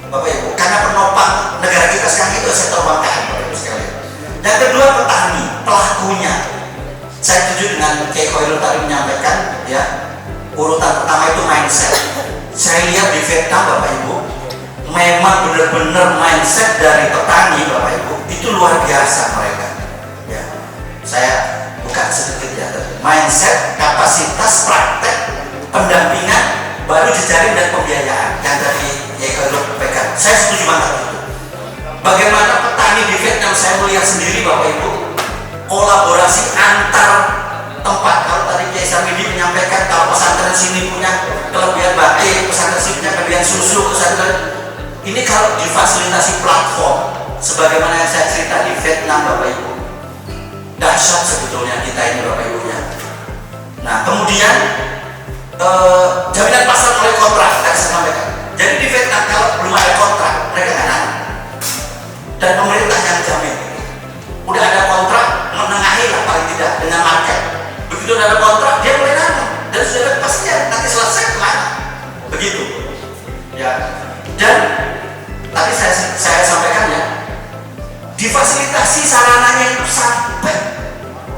Bapak Ibu, karena penopang negara kita sekarang itu sektor UMKM Bapak Ibu sekalian. Yang kedua, petani, pelakunya. Saya setuju dengan Kiai Khoirul tadi menyampaikan ya, urutan pertama itu mindset. Saya lihat di Vietnam Bapak Ibu, memang benar-benar mindset dari petani Bapak Ibu itu luar biasa mereka ya. Saya bukan sedikit ya, mindset, kapasitas, praktek, pendampingan, baru jejaring dan pembiayaan yang tadi Kiai Khoirul sampaikan. Saya setuju banget itu. Bagaimana petani di Vietnam, saya melihat sendiri Bapak Ibu, kolaborasi antar tempat. Kalau tadi Kiai Sarmidi menyampaikan kalau pesantren sini punya kelebihan batik, pesantren sini punya kelebihan susu, pesantren ini kalau difasilitasi platform sebagaimana yang saya cerita di Vietnam Bapak Ibu, dahsyat sebetulnya kita ini Bapak Ibu ya. Nah, kemudian jaminan pasar oleh kontrak tadi saya sampaikan. Jadi di Vietnam kalau belum ada kontrak mereka nggak nanam, dan pemerintah yang jamin. Udah ada kontrak, menengahi lah paling tidak dengan market. Begitu ada kontrak dia mulai nanam dan sudah ada kepastian nanti selesai kemana, begitu ya. Dan tadi saya sampaikan ya, difasilitasi sarananya itu sampai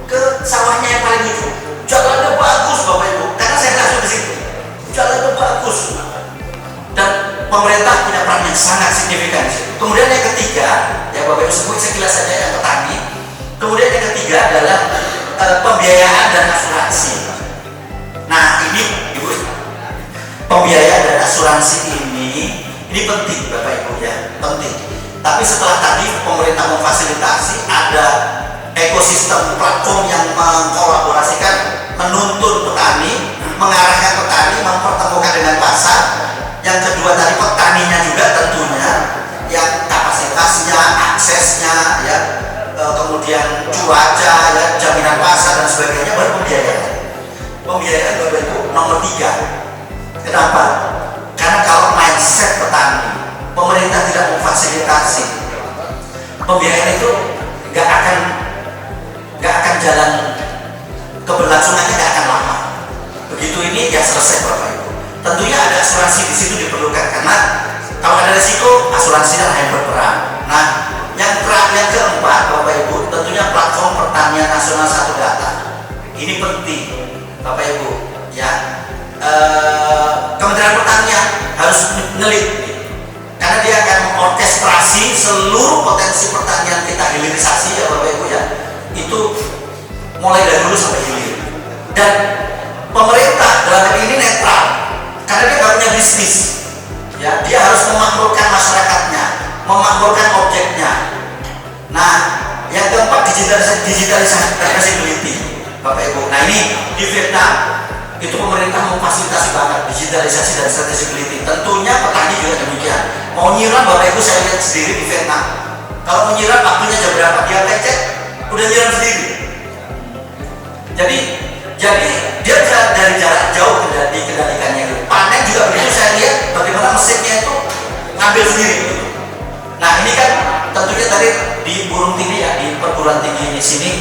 ke sawahnya yang paling ujung. Jalannya bagus Bapak Ibu, karena saya langsung di situ. Jalannya bagus dan pemerintah punya peran yang sangat signifikan di situ. Kemudian yang ketiga, ya Bapak Ibu sebut sekilas saja yang petani. Kemudian yang ketiga adalah pembiayaan dan asuransi. Nah ini Ibu, pembiayaan dan asuransi ini penting Bapak Ibu ya, penting. Tapi setelah tadi pemerintah memfasilitasi, ada ekosistem platform yang mengkolaborasikan, menuntun petani, mengarahkan petani, mempertemukan dengan pasar. Yang kedua tadi petaninya juga tentunya, yang kapasitasnya, aksesnya, ya, kemudian cuaca, ya, jaminan pasar dan sebagainya, baru pembiayaan. Pembiayaan Bapak Ibu nomor 3. Kenapa? Karena kalau mindset petani, pemerintah tidak memfasilitasi, pembiayaan itu nggak akan jalan, keberlangsungannya nggak akan lama. Begitu ini ya selesai Bapak Ibu. Tentunya ada asuransi di situ diperlukan, karena kalau ada risiko asuransinya yang berperan. Nah, yang keempat Bapak Ibu, tentunya platform pertanian nasional 1 data. Ini penting Bapak Ibu ya. Kementerian Pertanian harus neliti, karena dia akan mengorkestrasi seluruh potensi pertanian kita, hilirisasi ya Bapak Ibu ya. itu mulai dari hulu sampai hilir. Dan pemerintah dalam hal ini netral, karena dia nggak punya bisnis. Ya, dia harus memakmurkan masyarakatnya, memakmurkan objeknya. Nah, yang keempat digitalisasi accessibility, Bapak Ibu. Nah ini di Vietnam itu pemerintah memfasilitasi banget digitalisasi dan accessibility. Tentunya petani juga demikian. Mau nyiram, Bapak Ibu, saya lihat sendiri di Vietnam. Kalau mau nyiram waktunya jam berapa? Dia cek, udah nyiram sendiri. Jadi dia bisa dari jarak jauh dikendalikannya itu. Panen juga begitu, saya lihat bagaimana mesinnya itu ngambil sendiri gitu. Nah ini kan tentunya tadi di burung tinggi ya, di perguruan tinggi di sini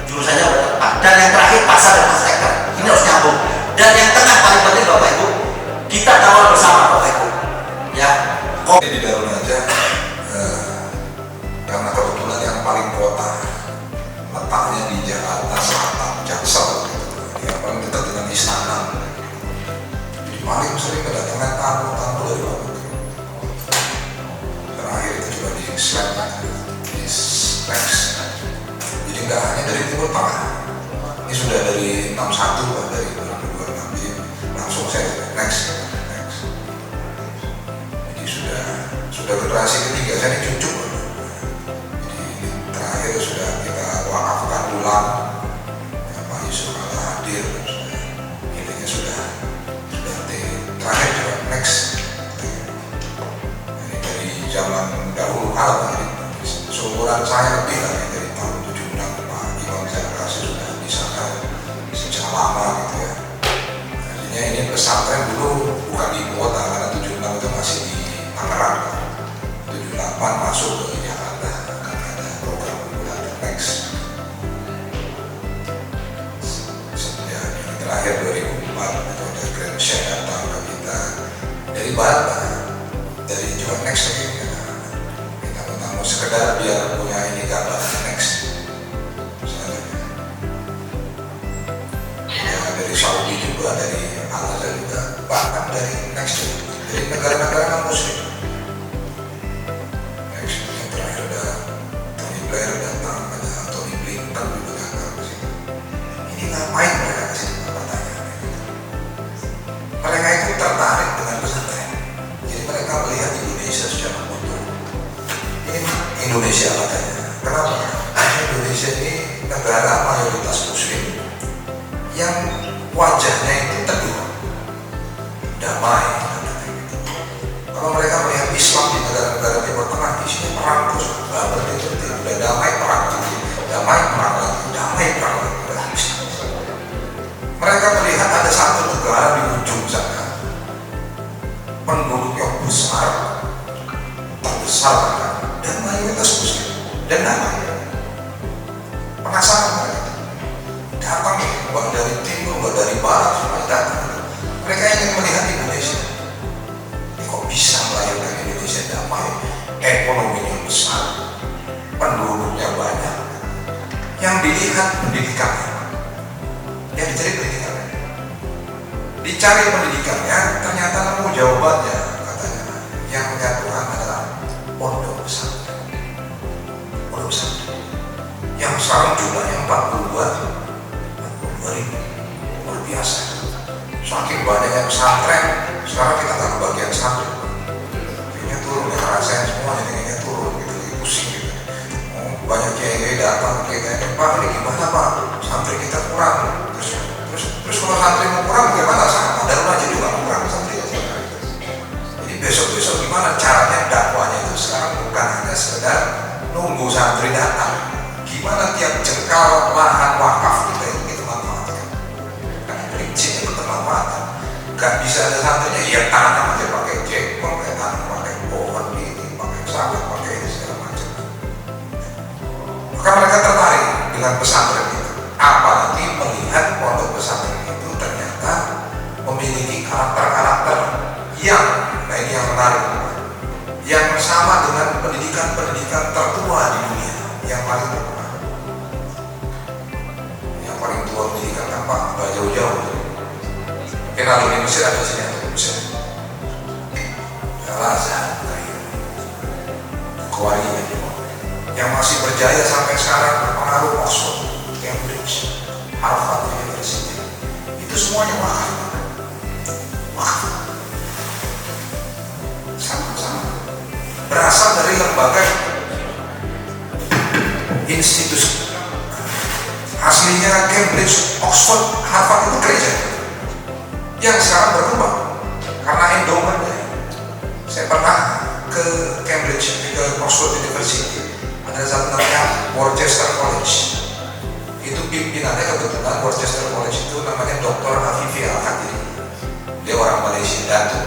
jurusannya udah tepat. Dan yang terakhir pasar dan master, ini harus nyambung. Dan yang tengah paling penting Bapak Ibu, kita kawal bersama Bapak Ibu. Ya. Di daun aja karena kebetulan yang paling kota letaknya di Jakarta Selatan, Jaksel, yang paling dekat dengan istana. Jadi paling sering kedatangan tamu-tamu dari luar negeri. Terakhir itu juga di Slex. Jadi nggak hanya dari Timur Tengah. Ini sudah dari 61 Pak, dari 2026. Jadi langsung saya next. Jadi sudah generasi ketiga, saya ini cucu. Jadi terakhir sudah kita wakafkan ulang. Pak Yusuf Kala hadir, ini sudah terakhir juga next. Ini dari zaman dahulu kala, seumuran saya lebih lagi dari tahun 76 Pak Imam Zainasi sudah di sana sejak lama gitu ya. Artinya ini pesantren dulu bukan di kota, karena 76 itu masih di Tangerang. 78 masuk ke Jakarta karena ada program unggulan next. Ya, yang terakhir 2004 itu ada Grand Chef datang ke kita dari barat Pak, dari juga next lagi kita tamu sekedar biar punya ini gambar next. Ya, dari Saudi juga, dari Al-Azhar juga, bahkan dari next juga, dari negara-negara non muslim. Next yang terakhir ada Tony Blair datang, ada Tony Blinken juga datang ke sini. Ini ngapain mereka ke sini? Pertanyaan. Mereka itu tertarik dengan pesantren. Jadi mereka melihat Indonesia secara utuh. Ini Indonesia katanya. Kenapa? Karena Indonesia ini negara mayoritas muslim yang wajahnya itu teduh, damai. Kalau mereka melihat Islam di negara-negara Timur Tengah, isinya perang terus, itu udah damai perang lagi, damai perang lagi, damai perang lagi, udah habis. Mereka melihat ada satu negara di ujung sana, penduduknya besar, terbesar, dan mayoritas muslim, dan damai. Penasaran mereka, datang bukan dari timur, bukan dari barat, semuanya datang. Mereka ingin melihat Indonesia. Ini kok bisa melahirkan Indonesia damai, ekonominya besar, penduduknya banyak. Yang dilihat pendidikannya, yang dicari pendidikannya. Dicari pendidikannya, ternyata nemu jawabannya, katanya. Yang menyatukan adalah pondok pesantren. Pondok pesantren. Yang sekarang jumlahnya 42 ribu, luar biasa. Saking banyaknya pesantren, sekarang kita nggak kebagian satu. Kayaknya turun, ya rasain semuanya, kayaknya turun, gitu, pusing gitu. Banyak kiai datang, kita Pak ini gimana Pak? Santri kita kurang. Terus kalau santri mau kurang gimana? Sama darul aja juga kurang santri aja. Jadi besok gimana caranya dakwanya itu sekarang bukan hanya sekedar nunggu santri datang. Gimana tiap jengkal lahan wakaf kita itu kita manfaatkan. Karena prinsipnya bermanfaatan. Gak bisa ada santrinya, ya tanam aja pakai jengkol, pakai tanam pakai pohon ini, pakai sawi, pakai ini segala macam. Maka mereka tertarik dengan pesantren itu. Apalagi melihat pondok pesantren itu ternyata memiliki karakter-karakter yang, nah ini yang menarik, yang sama dengan pendidikan-pendidikan tertua di dunia, yang paling terkenal. Yang paling tua pendidikan apa? Nggak jauh-jauh. Kalau di Mesir ada sini atau Mesir? Al-Azhar, Qawariyah, yang masih berjaya sampai sekarang berpengaruh Oxford. institusi. Aslinya Cambridge, Oxford, Harvard itu gereja yang sekarang berkembang karena endowmentnya. Saya pernah ke Cambridge, ke Oxford University, ada satu namanya Worcester College. Itu pimpinannya kebetulan Worcester College itu namanya Dr. Afifi Al-Khatiri. Dia orang Malaysia Datu.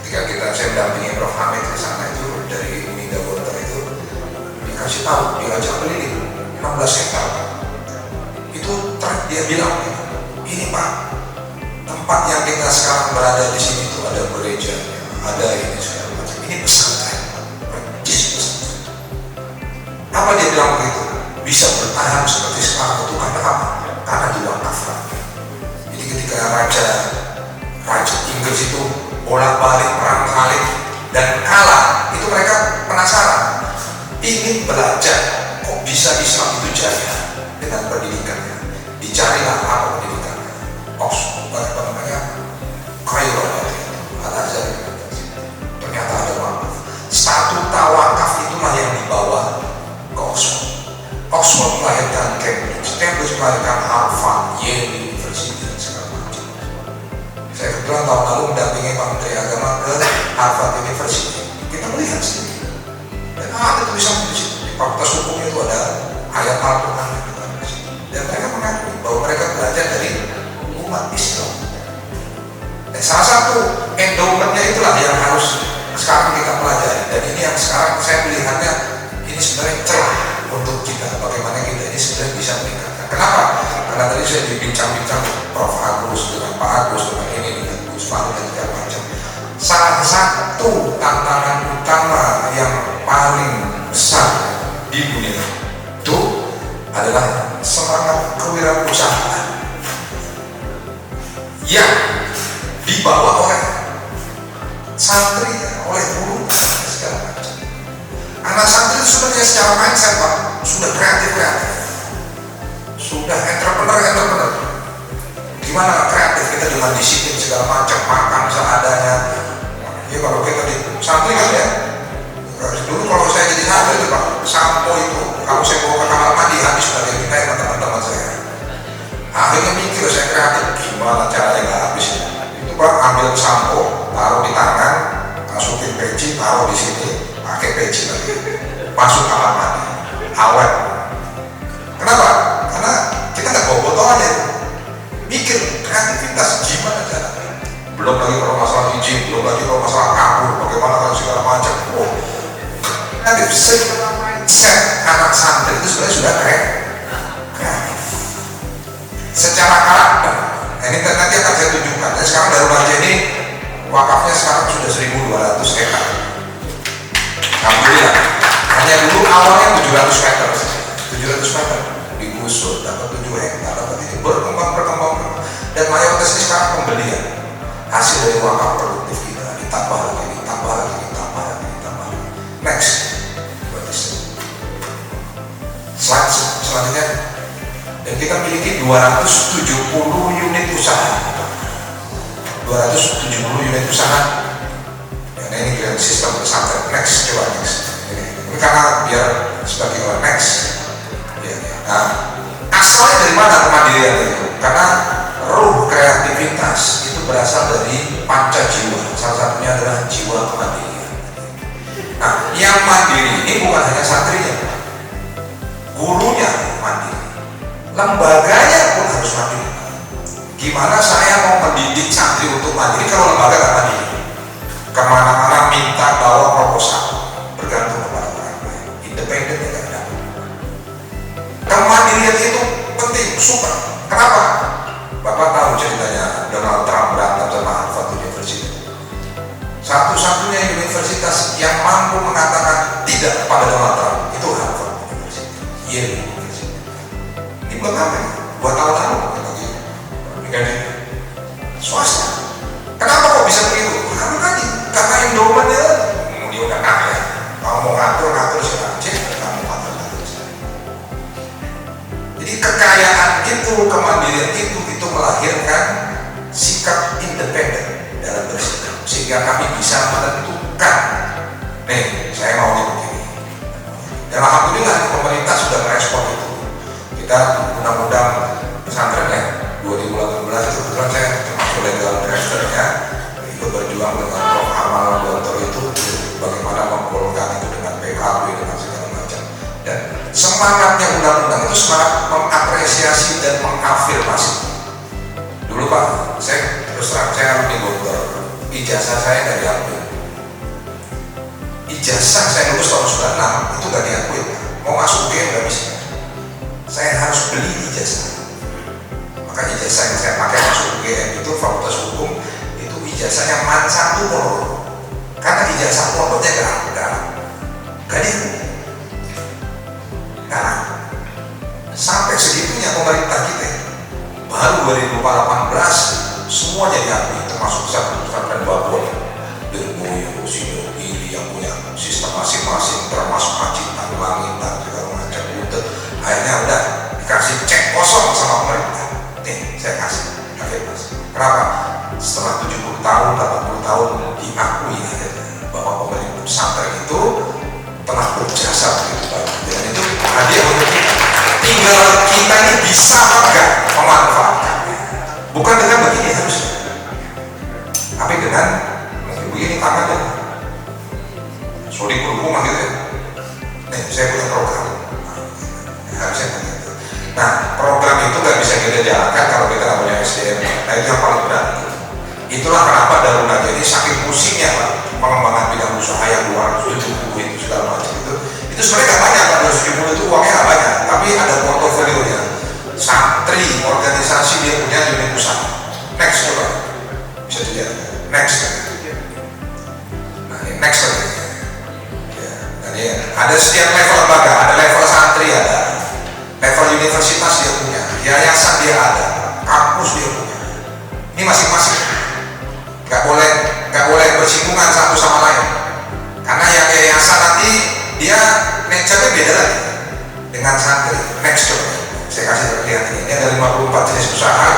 Ketika saya mendampingi Prof. Hamid ke sana itu dari Minda Water itu dikasih tahu, diajak keliling 16 hektar. Itu dia bilang, ini Pak, tempat yang kita sekarang berada di sini itu ada gereja, ada ini segala macam. Ini pesantren, percis pesantren. Apa dia bilang begitu? Bisa bertahan seperti sekarang itu karena apa? Karena diwakafkan. Jadi ketika Raja Inggris itu bolak-balik perang Khalid dan kalah, itu mereka penasaran, ingin belajar kok bisa Islam itu jaya dengan pendidikannya. Dicarilah apa pendidikannya. Oxford, apa namanya, Kairo, Al-Azhar. Ternyata ada wakaf. Statuta wakaf itulah yang dibawa ke Oxford. Oxford melahirkan Cambridge, Cambridge melahirkan Harvard, Yale University dan segala macam. Saya kebetulan tahun lalu mendampingi Pak Menteri Agama ke Harvard University. Kita melihat sendiri. Dan ada tulisan di situ. Di Fakultas Hukum itu ada ayat Al-Quran. Dan mereka mengakui bahwa mereka belajar dari umat Islam. Dan salah satu endowmentnya itulah yang harus sekarang kita pelajari. Dan ini yang sekarang saya melihatnya, ini sebenarnya celah untuk kita, bagaimana kita ini sebenarnya bisa meningkatkan. Kenapa? Karena tadi saya dibincang-bincang Prof. Agus dengan Pak Agus, dengan ini, dengan Gus Fahmi dan segala macam. Salah satu tantangan utama yang paling besar di dunia itu adalah semangat kewirausahaan yang dibawa oleh santri, oleh guru, segala macam. Anak santri itu sebenarnya secara mindset Pak, sudah kreatif, sudah entrepreneur. Gimana kreatif kita dengan disiplin segala macam, makan seadanya. Ya kalau kita di santri kan ya, dulu kalau saya jadi santri itu Pak, sampo itu kalau saya bawa ke kamar mandi habis dari kita yang teman-teman saya. Akhirnya mikir saya kreatif, gimana caranya nggak habis ya? Itu Pak, ambil sampo, taruh di tangan, masukin peci, taruh di sini, pakai peci lagi, masuk kamar mandi, awet. Kenapa? Karena kita nggak bawa botol aja, mikir kreativitas gimana caranya. Belum lagi kalau masalah izin, belum lagi kalau masalah kabur, bagaimana kalau segala macam. Oh, kreatif. Secara mindset anak santri itu sebenarnya sudah kreatif. Secara karakter, ini nanti akan saya tunjukkan. Dan sekarang Darul Harja ini wakafnya sekarang sudah 1.200 hektar. Alhamdulillah. Hanya dulu awalnya 700 meter, 700 meter digusur, dapat 7 hektar, dapat ini berkembang. Dan mayoritas ini sekarang pembelian. Hasil dari wakaf produktif kita ditambah lagi. Next, slide selanjutnya. Dan kita miliki 270 unit usaha. 270 unit usaha. Nah ini grand sistem pesantren. Next, coba next. Ini karena biar sebagai orang next. Nah, asalnya dari mana kemandirian itu? Karena ruh kreativitas itu berasal dari panca jiwa. Salah satunya adalah jiwa kemandirian. Nah, yang mandiri ini bukan hanya santrinya, gurunya mandiri, lembaganya pun harus mandiri. Gimana saya mau mendidik santri untuk mandiri kalau lembaga nggak mandiri? Kemana-mana minta bawa proposal, bergantung kepada orang lain, independen ya nggak ada. Kemandirian itu penting, super. Kenapa? Bapak tahu ceritanya Donald Trump berantem sama Harvard University. Satu-satunya universitas yang mampu mengatakan tidak kepada Donald Trump itu Harvard University, Yale University. Ini belum apa ya? 2 tahun lalu lagi swasta. Kenapa kok bisa begitu? Karena tadi, karena endowmentnya dia udah kaya. Kalau mau ngatur silakan cek, kamu ngatur. Jadi kekayaan itu, kemandirian itu melahirkan sikap independen dalam bersikap, sehingga kami bisa menentukan, nih saya mau begini. Dan alhamdulillah pemerintah sudah merespon itu. Kita undang-undang pesantren ya 2018 itu kebetulan saya termasuk legal drafternya, ikut berjuang dengan Prof. Amal Gontor itu bagaimana menggolongkan itu dengan PKB dengan segala macam. Dan semangatnya undang-undang itu semangat mengapresiasi dan mengafirmasi. Dulu Pak, saya terus terang saya alumni Gontor, ijazah saya nggak diambil. Ijazah saya lulus tahun 96 itu nggak diakui. Mau masuk UGM nggak bisa. Saya harus beli ijazah. Maka ijazah yang saya pakai masuk UGM itu Fakultas Hukum itu ijazahnya man satu pondok. Karena ijazah pondoknya gak sampai segitunya pemerintah kita. Baru 2018 semuanya diakui, termasuk pesantren Babon, Lirboyo, Sidogiri yang punya sistem masing-masing, termasuk Pacitan, Langitan, segala macam. Akhirnya udah dikasih cek kosong sama pemerintah. Nih saya kasih afirmasi. Kenapa? Setelah 70 tahun, 80 tahun diakui bahwa pemerintah pesantren itu telah berjasa begitu banyak. Dan itu hadiah untuk kita. Tinggal kita ini bisa apa enggak memanfaatkannya. Bukan dengan begini harusnya, tapi dengan begini tangannya. Sorry berhubungan gitu ya. Nih saya punya program. Harusnya begitu. Nah program itu nggak bisa kita jalankan kalau kita nggak punya SDM. Nah itu yang paling berat. Itulah kenapa Darul Nadia ini saking pusingnya Pak pengembangan bidang usaha yang 270 itu segala macam itu sebenarnya nggak banyak Pak, 270 itu uangnya nggak banyak, tapi ada portofolionya. Santri organisasi dia punya unit usaha. Next coba bisa dilihat. Next. Nah ini next lagi. Ya, dan ya, ada setiap level lembaga, ada level santri, ada level universitas dia punya, yayasan dia ada, kampus dia punya. Ini masing-masing. Nggak boleh bersinggungan satu sama lain. Karena yang yayasan nanti dia nature-nya beda lagi dengan santri. Next coba. Saya kasih lihat ini ada 54 jenis usaha,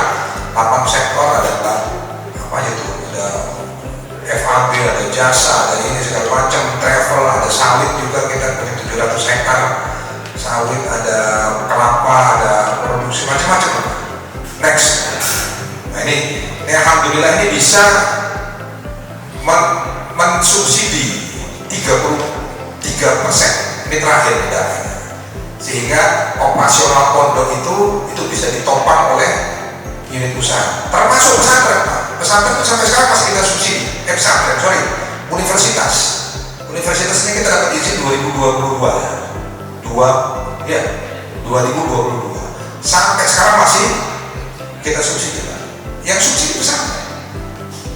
8 sektor, ada apa itu, ada FAB, ada jasa, ada ini segala macam, travel, ada sawit juga kita punya 700 hektar sawit, ada kelapa, ada produksi macam-macam. Next. Nah ini alhamdulillah ini bisa mensubsidi 33%. Ini terakhir datanya. Sehingga operasional pondok itu bisa ditopang oleh unit usaha, termasuk pesantren Pak. Pesantren itu sampai sekarang masih kita subsidi. Universitas ini kita dapat izin 2022 sampai sekarang masih kita subsidi Pak. Yang subsidi pesantren,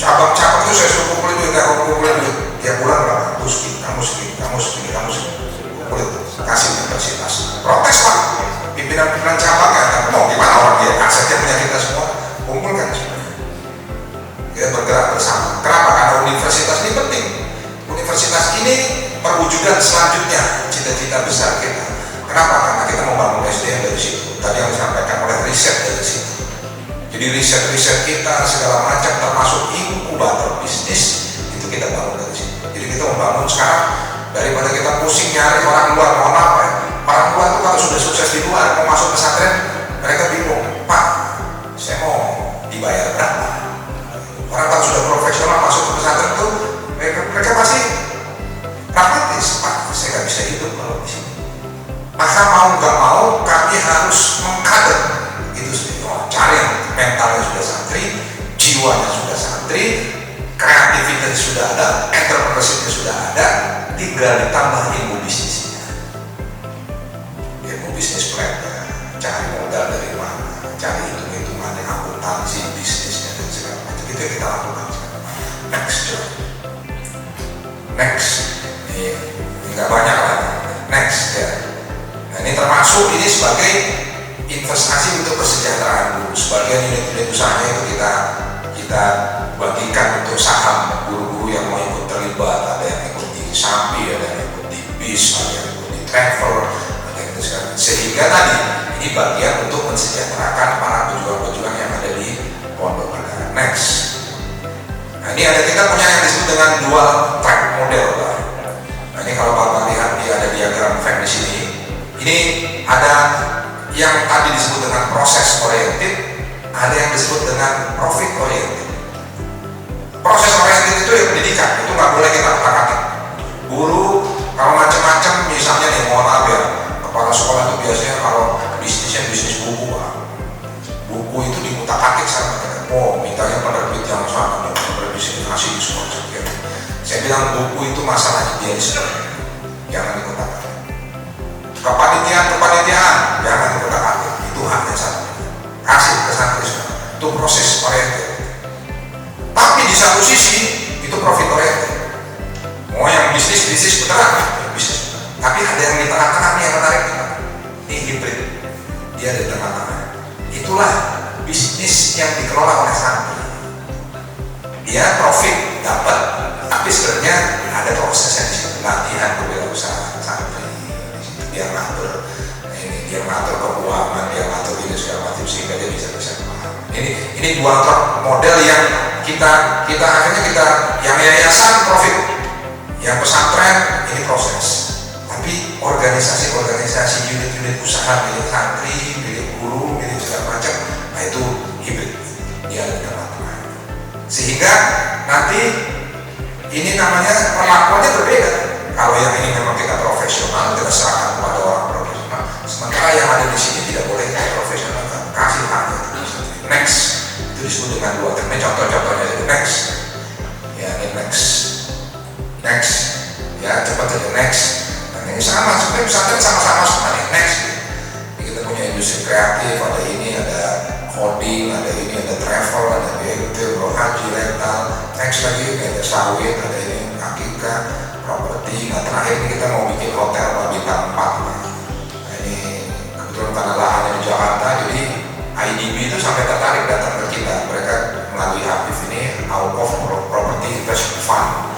cabang-cabang itu saya suruh kumpulin duit tiap bulan berapa? Kamu segini kumpulin, kasih universitas. Protes Pak, pimpinan cabangnya, mau gimana orang dia asetnya punya kita semua, kumpulkan semuanya. Kita bergerak bersama. Kenapa? Karena universitas ini penting. Universitas ini perwujudan selanjutnya cita-cita besar kita. Kenapa? Karena kita membangun SDM dari situ. Tadi yang disampaikan oleh riset dari situ. Jadi riset kita segala macam termasuk inkubator bisnis itu kita bangun dari situ. Jadi kita membangun sekarang daripada kita pusing nyari orang luar, mohon maaf ya. Orang luar itu kalau sudah sukses di luar mau masuk pesantren mereka bingung, Pak, saya mau dibayar berapa? Orang kalau sudah profesional masuk ke pesantren itu mereka pasti pragmatis, Pak, saya nggak bisa hidup kalau di sini. Maka mau nggak mau kami harus mengkader itu sendiri. Cari yang mentalnya sudah santri, jiwanya sudah santri, kreativitas sudah ada, entrepreneurship sudah ada, tinggal ditambah ilmu bisnisnya, ilmu bisnis plan, cari modal dari mana, cari hitung-hitungan yang akuntansi bisnisnya dan segala macam itu kita lakukan sekarang. Next, ini nggak banyak lah. Next ya. Nah ini termasuk ini sebagai investasi untuk kesejahteraan guru. Sebagian unit-unit usahanya itu kita bagikan untuk saham guru-guru yang mau ikut terlibat. Ada yang ikut di Sambi, ada yang ikut di bis, ada yang ikut di travel, ada yang ikut sekarang. Sehingga tadi ini bagian untuk mensejahterakan para pejuang-pejuang yang ada di pondok negara. Next. Nah ini ada kita punya yang disebut dengan dual track model. Nah ini kalau Bapak lihat dia ada diagram Venn di sini. Ini ada yang tadi disebut dengan proses oriented, ada yang disebut dengan profit oriented. Proses oriented itu ya pendidikan, itu nggak boleh kita otak-atik. Guru kalau macam-macam, misalnya nih, mohon maaf ya, kepala sekolah itu biasanya kalau bisnisnya bisnis buku, buku itu diutak-atik sama kita. Oh, mintanya penerbit yang sana, penerbit ngasih semua sekian. Saya bilang buku itu masalahnya dia sebenarnya, jangan dikutak-atik. Kepanitiaan, jangan dikutak-atik. Itu haknya satu. Kasih ke santri semua. Itu proses oriented. Tapi di satu sisi itu profit oriented. Mau yang bisnis beneran, bisnis. Tapi ada yang di tengah-tengah nih yang menarik kita. Ini hybrid. Dia ada di tengah-tengah. Itulah bisnis yang dikelola oleh santri. Dia profit dapat, tapi sebenarnya ada prosesnya di situ, latihan kewirausahaan santri. Dia ngatur ini, dia ngatur keuangan, dia ngatur ini segala macam sehingga dia bisa paham. Ini dua model yang kita akhirnya kita yang yayasan profit, yang pesantren ini proses. Tapi organisasi unit-unit usaha milik santri, milik guru, milik segala macam, nah itu hibrid. Dia ada di tengah-tengah. Sehingga nanti ini namanya perlakuannya berbeda. Kalau yang ini memang kita profesional, kita serahkan kepada orang profesional. Sementara yang ada di sini tidak boleh kita profesional, kasih haknya. Next, itu disebut dengan dua term. Contoh-contohnya itu next. Ya, ini next. Ya, cepat aja next. Nah, ini sama, sebenarnya pesantren sama-sama semua nih. Next. Jadi kita punya industri kreatif, ada ini, ada coding, ada ini, ada travel, ada BNT, haji, rental. Next lagi ada sawit, ada ini akikah, properti. Nah terakhir ini kita mau bikin hotel bintang 4. Nah ini kebetulan tanah lahannya di Jakarta, jadi IDB itu sampai tertarik datang ke kita. Mereka melalui Afif ini Out of Property Investment Fund.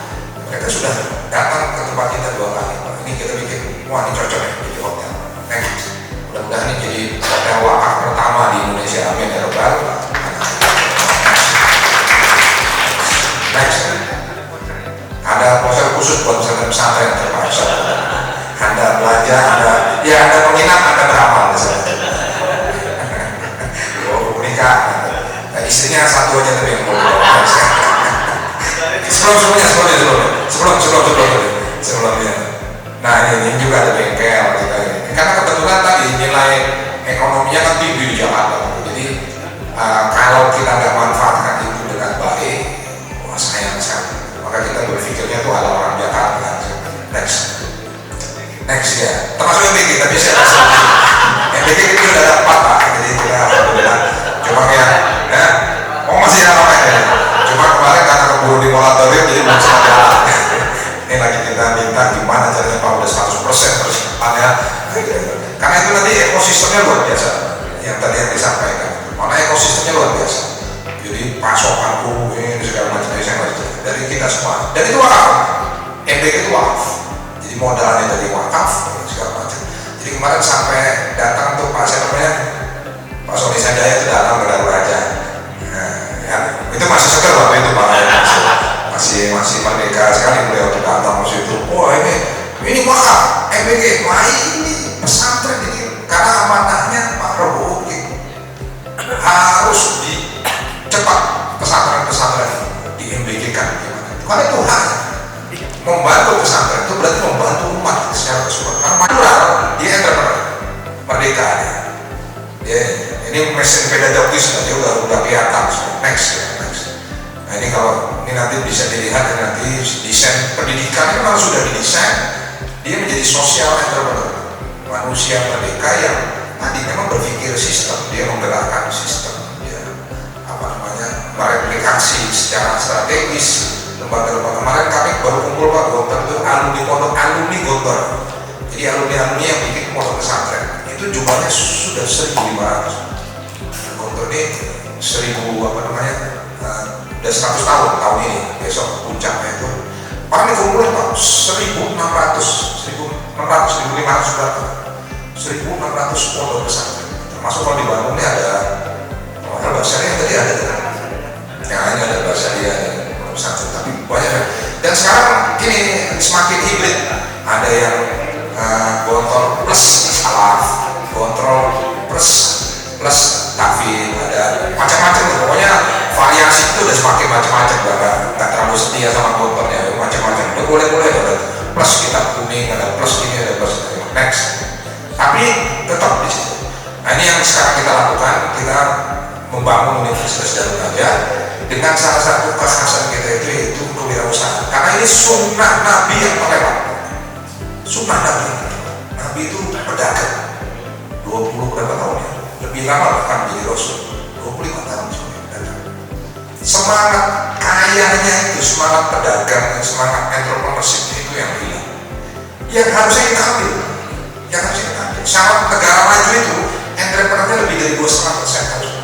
Mereka sudah datang ke tempat kita 2 kali. Nah, ini kita bikin, wah ini cocok ya jadi hotel. Next, mudah-mudahan ini jadi hotel wakaf pertama di Indonesia. Amin ya Rabbal. Next, ada voucher khusus buat pesantren terpaksa. Anda belanja, Anda menginap, Anda beramal. Oh, nikah. Nah, istrinya satu aja tapi yang mau. Sebelumnya. Nah ini juga ada bengkel kita ini. Karena kebetulan tadi nilai ekonominya kan tinggi di Jakarta. Jadi kalau kita nggak manfaatkan itu dengan baik, wah sayang sekali. Maka kita berpikirnya tuh ala orang Jakarta. Next ya. Termasuk MBG, tapi saya rasa MBG itu sudah ada 4 Pak. Jadi kita alhamdulillah. Cuma ya, masih ada apa ya? Cuma kemarin karena keburu di moratorium jadi belum sempat jalan. Ini lagi kita minta gimana caranya Pak udah 100% persiapannya. Karena itu nanti ekosistemnya luar biasa. Yang tadi yang disampaikan. Karena ekosistemnya luar biasa. Jadi pasokan ini segala macam dari kita semua. Dan itu wakaf. MBG itu wakaf. Jadi modalnya dari wakaf segala macam. Jadi kemarin sampai datang tuh Pak Pak Soni Sanjaya itu datang ke Darul Raja. Ya, itu masih seger waktu itu Pak. Masih merdeka sekali beliau datang ke situ. Oh ini wakaf MBG. Wah ini pesantren ini karena amanahnya Pak Prabowo harus dicepat pesantren di MBG kan gimana? Karena itu hak membantu pesantren itu berarti membantu umat secara keseluruhan. Karena natural dia entrepreneur merdeka dia. Ini mesin pedagogis dia udah kelihatan. Next. Nah ini kalau ini nanti bisa dilihat dan nanti desain pendidikan ini memang sudah didesain. Dia menjadi sosial entrepreneur, manusia merdeka yang tadi memang berpikir sistem, dia menggerakkan sistem, dia mereplikasi secara strategis lembaga-lembaga. Kemarin kami baru kumpul Pak Gontor itu alumni Gontor. Jadi alumni yang bikin pondok pesantren itu jumlahnya sudah 1.500. Gontor ini 100 tahun ini, besok puncaknya itu orang dikumpulin Pak 1.600 berapa? 1.600 pondok pesantren. Termasuk kalau di Bandung ini ada bahasa yang tadi ada yang ada bahasa dia pesantren, tapi banyak. Dan sekarang ini semakin hibrid, ada yang Gontor plus salaf, kontrol, plus tafid, ada macam-macam. Pokoknya variasi itu udah semakin macam-macam, nggak terlalu setia sama kontrolnya, macam-macam. Udah boleh-boleh ada plus kitab kuning, ada plus ini, ada plus ini. Next. Tapi tetap di situ. Nah ini yang sekarang kita lakukan, kita membangun Universitas Darul Najah dengan salah satu kekhasan kita itu yaitu kewirausahaan. Karena ini sunnah Nabi yang terlewat. Sunnah Nabi. Nabi itu pedagang. 20 berapa tahun ya? Lebih lama bahkan menjadi Rasul. 25 tahun pedagang. Semangat kayanya itu, semangat pedagang, semangat entrepreneurship itu yang hilang. Yang harusnya kita ambil. Yang harusnya kita ambil. Syarat negara maju itu entrepreneurnya lebih dari 2,5% harusnya.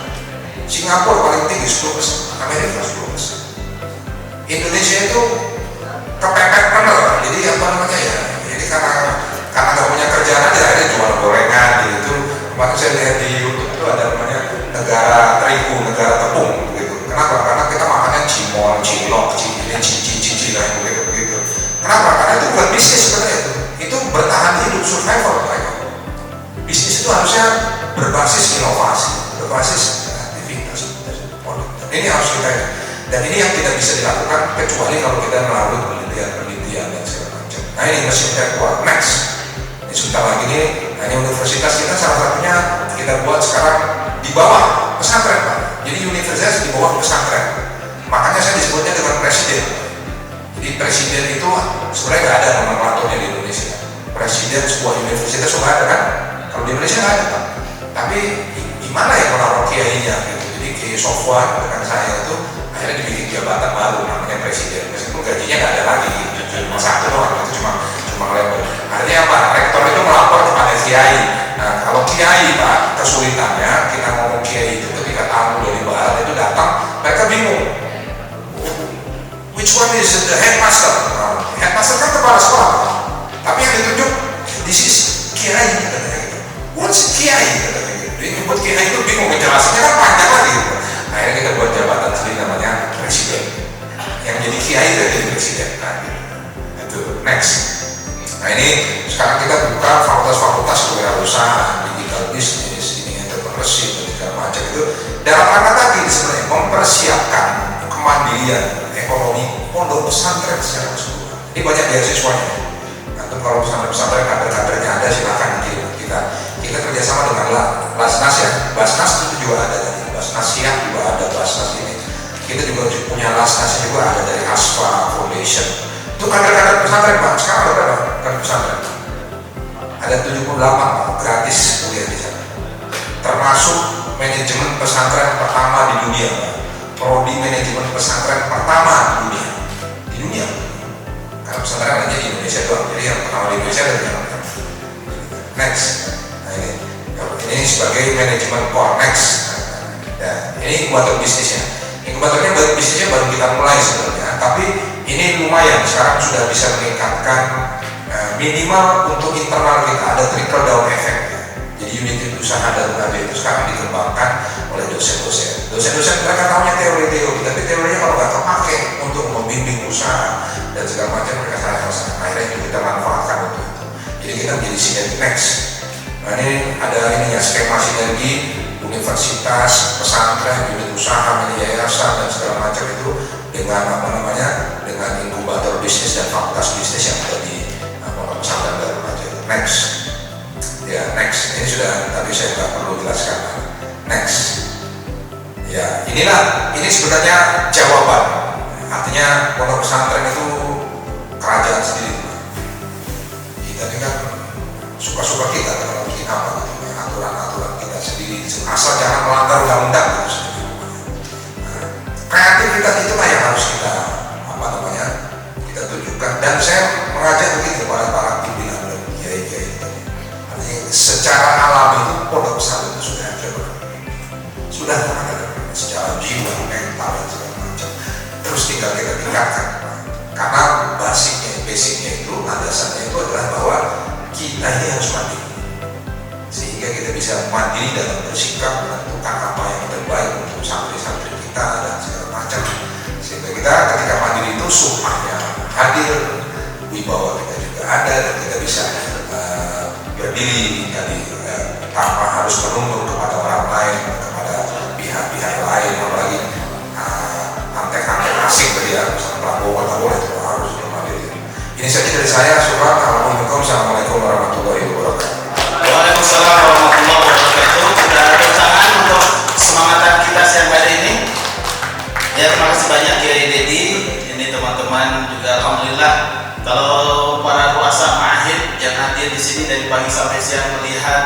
Singapura paling tinggi 10%, Amerika 10%. Indonesia itu kepepet bener, jadi apa namanya ya? Jadi karena nggak punya kerjaan aja, akhirnya jual gorengan gitu. Kemarin saya lihat di YouTube itu ada namanya negara terigu, negara tepung gitu. Kenapa? Karena kita makannya cimol, cilok, cici lah begitu. Kenapa? Karena itu bukan bisnis sebenarnya itu bertahan hidup, survival mereka. Bisnis itu harusnya berbasis inovasi, berbasis ini harus kita, dan ini yang tidak bisa dilakukan kecuali kalau kita melalui penelitian dan segala macam. Nah ini mesin kuat. Next, ini sebentar lagi nih. Nah ini universitas kita salah satunya kita buat sekarang di bawah pesantren Pak. Jadi universitas di bawah pesantren. Makanya saya disebutnya dengan presiden. Jadi presiden itu sebenarnya nggak ada nomenklaturnya di Indonesia. Presiden sebuah universitas sudah ada kan? Kalau di Indonesia nggak ada Pak. Tapi gimana ya menaruh kiainya gitu. Jadi Kiai Sofwan dengan saya itu akhirnya dibikin jabatan baru namanya presiden. Meskipun gajinya nggak ada lagi, cuma satu doang, itu cuma level. Artinya apa? Rektor itu melapor kepada kiai. Nah kalau kiai Pak, kesulitannya kita ngomong kiai itu ketika tamu dari barat itu datang, mereka bingung. Which one is the headmaster? Nah, headmaster kan kepala sekolah, tapi yang ditunjuk this is kiai katanya gitu. What's kiai katanya? Jadi nyebut kiai itu bingung menjelaskannya kan panjang lagi gitu. Akhirnya kita buat jabatan sendiri namanya presiden. Yang jadi kiai dari presiden. Nah, gitu. Itu next. Nah ini sekarang kita buka fakultas-fakultas kewirausahaan, digital bisnis, ini entrepreneurship dan segala macam itu. Dalam rangka tadi sebenarnya mempersiapkan kemandirian ekonomi pondok pesantren secara keseluruhan. Ini banyak beasiswanya. Nanti kalau pesantren kader-kadernya ada silakan kirim kita. Kita kerjasama dengan Basnas ya, Basnas itu juga ada dari Basnas Siap juga ada, Basnas ini. Kita juga punya Basnas juga ada dari Asfa Foundation. Itu kader-kader pesantren Pak. Sekarang ada berapa kader pesantren? Ada 78 Pak, gratis kuliah di sana. Termasuk manajemen pesantren pertama di dunia Pak. Prodi manajemen pesantren pertama di dunia. Di dunia. Karena pesantren hanya di Indonesia doang. Jadi yang pertama di Indonesia ada yang next. Nah ini sebagai manajemen Cornex. Ya, ini inkubator bisnisnya. Inkubatornya bisnisnya baru kita mulai sebenarnya, tapi ini lumayan sekarang sudah bisa meningkatkan minimal untuk internal kita ada trickle down effect. Jadi unit usaha Darul Najah itu sekarang dikembangkan oleh dosen-dosen. Dosen-dosen mereka tahunya teori-teori, tapi teorinya kalau nggak terpakai untuk membimbing usaha dan segala macam mereka salah. Akhirnya itu kita manfaatkan untuk itu. Jadi kita menjadi sinergi next. Nah ini ada ininya skema sinergi universitas, pesantren, unit usaha, yayasan dan segala macam itu dengan apa namanya dengan inkubator bisnis dan fakultas bisnis yang ada di pesantren Darul Najah. Next, ya next. Ini sudah tadi saya nggak perlu jelaskan. Next, ya inilah ini sebenarnya jawaban. Artinya pondok pesantren itu kerajaan sendiri. Kita ini kan suka-suka kita kalau bikin apa gitu, aturan-aturan kita sendiri asal jangan melanggar undang-undang gitu. Nah, kreativitas itulah yang harus kita apa namanya kita tunjukkan dan saya mengajak begitu para pimpinan dan kiai-kiai tadi. Artinya secara alami itu pondok pesantren itu sudah ada secara jiwa, mental dan segala macam. Terus tinggal kita tingkatkan karena basicnya itu landasannya itu adalah bahwa kita ini harus mandiri sehingga kita bisa mandiri dalam bersikap menentukan apa yang terbaik untuk santri-santri kita dan segala macam sehingga kita ketika mandiri itu sumpahnya hadir, wibawa kita juga ada dan kita bisa berdiri jadi tanpa harus menuntut kepada orang lain, kepada pihak-pihak lain, apalagi antek-antek asing tadi ya, misalnya Prabowo nggak boleh itu harus mandiri. Ini saja dari saya. Assalamualaikum warahmatullahi wabarakatuh. Waalaikumsalam warahmatullahi wabarakatuh. Sudah tepuk tangan untuk semangatan kita siang hari ini. Ya, terima kasih banyak Kiai Dedi. Ini teman-teman juga alhamdulillah kalau para puasa mahir yang hadir di sini dari pagi sampai siang melihat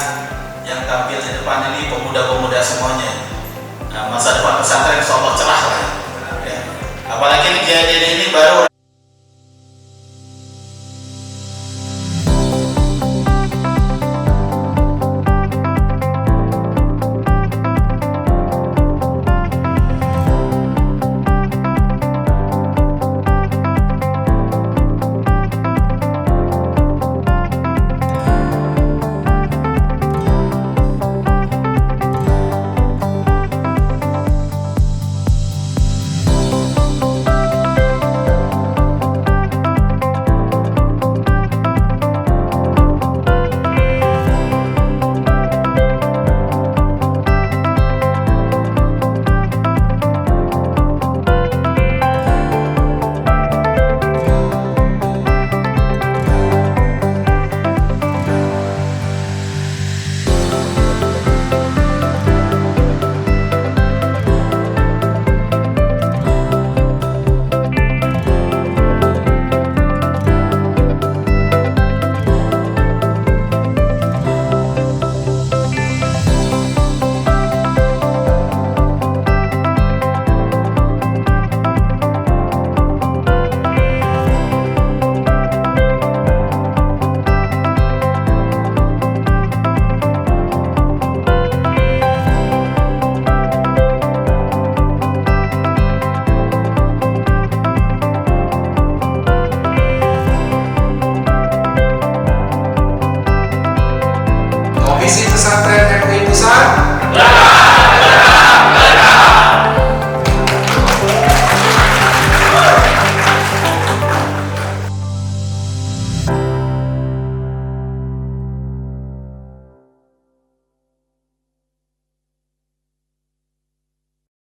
yang tampil di depan ini pemuda-pemuda semuanya. Nah, masa depan pesantren insyaallah cerah lah. Ya. Apalagi Kiai Dedi ini baru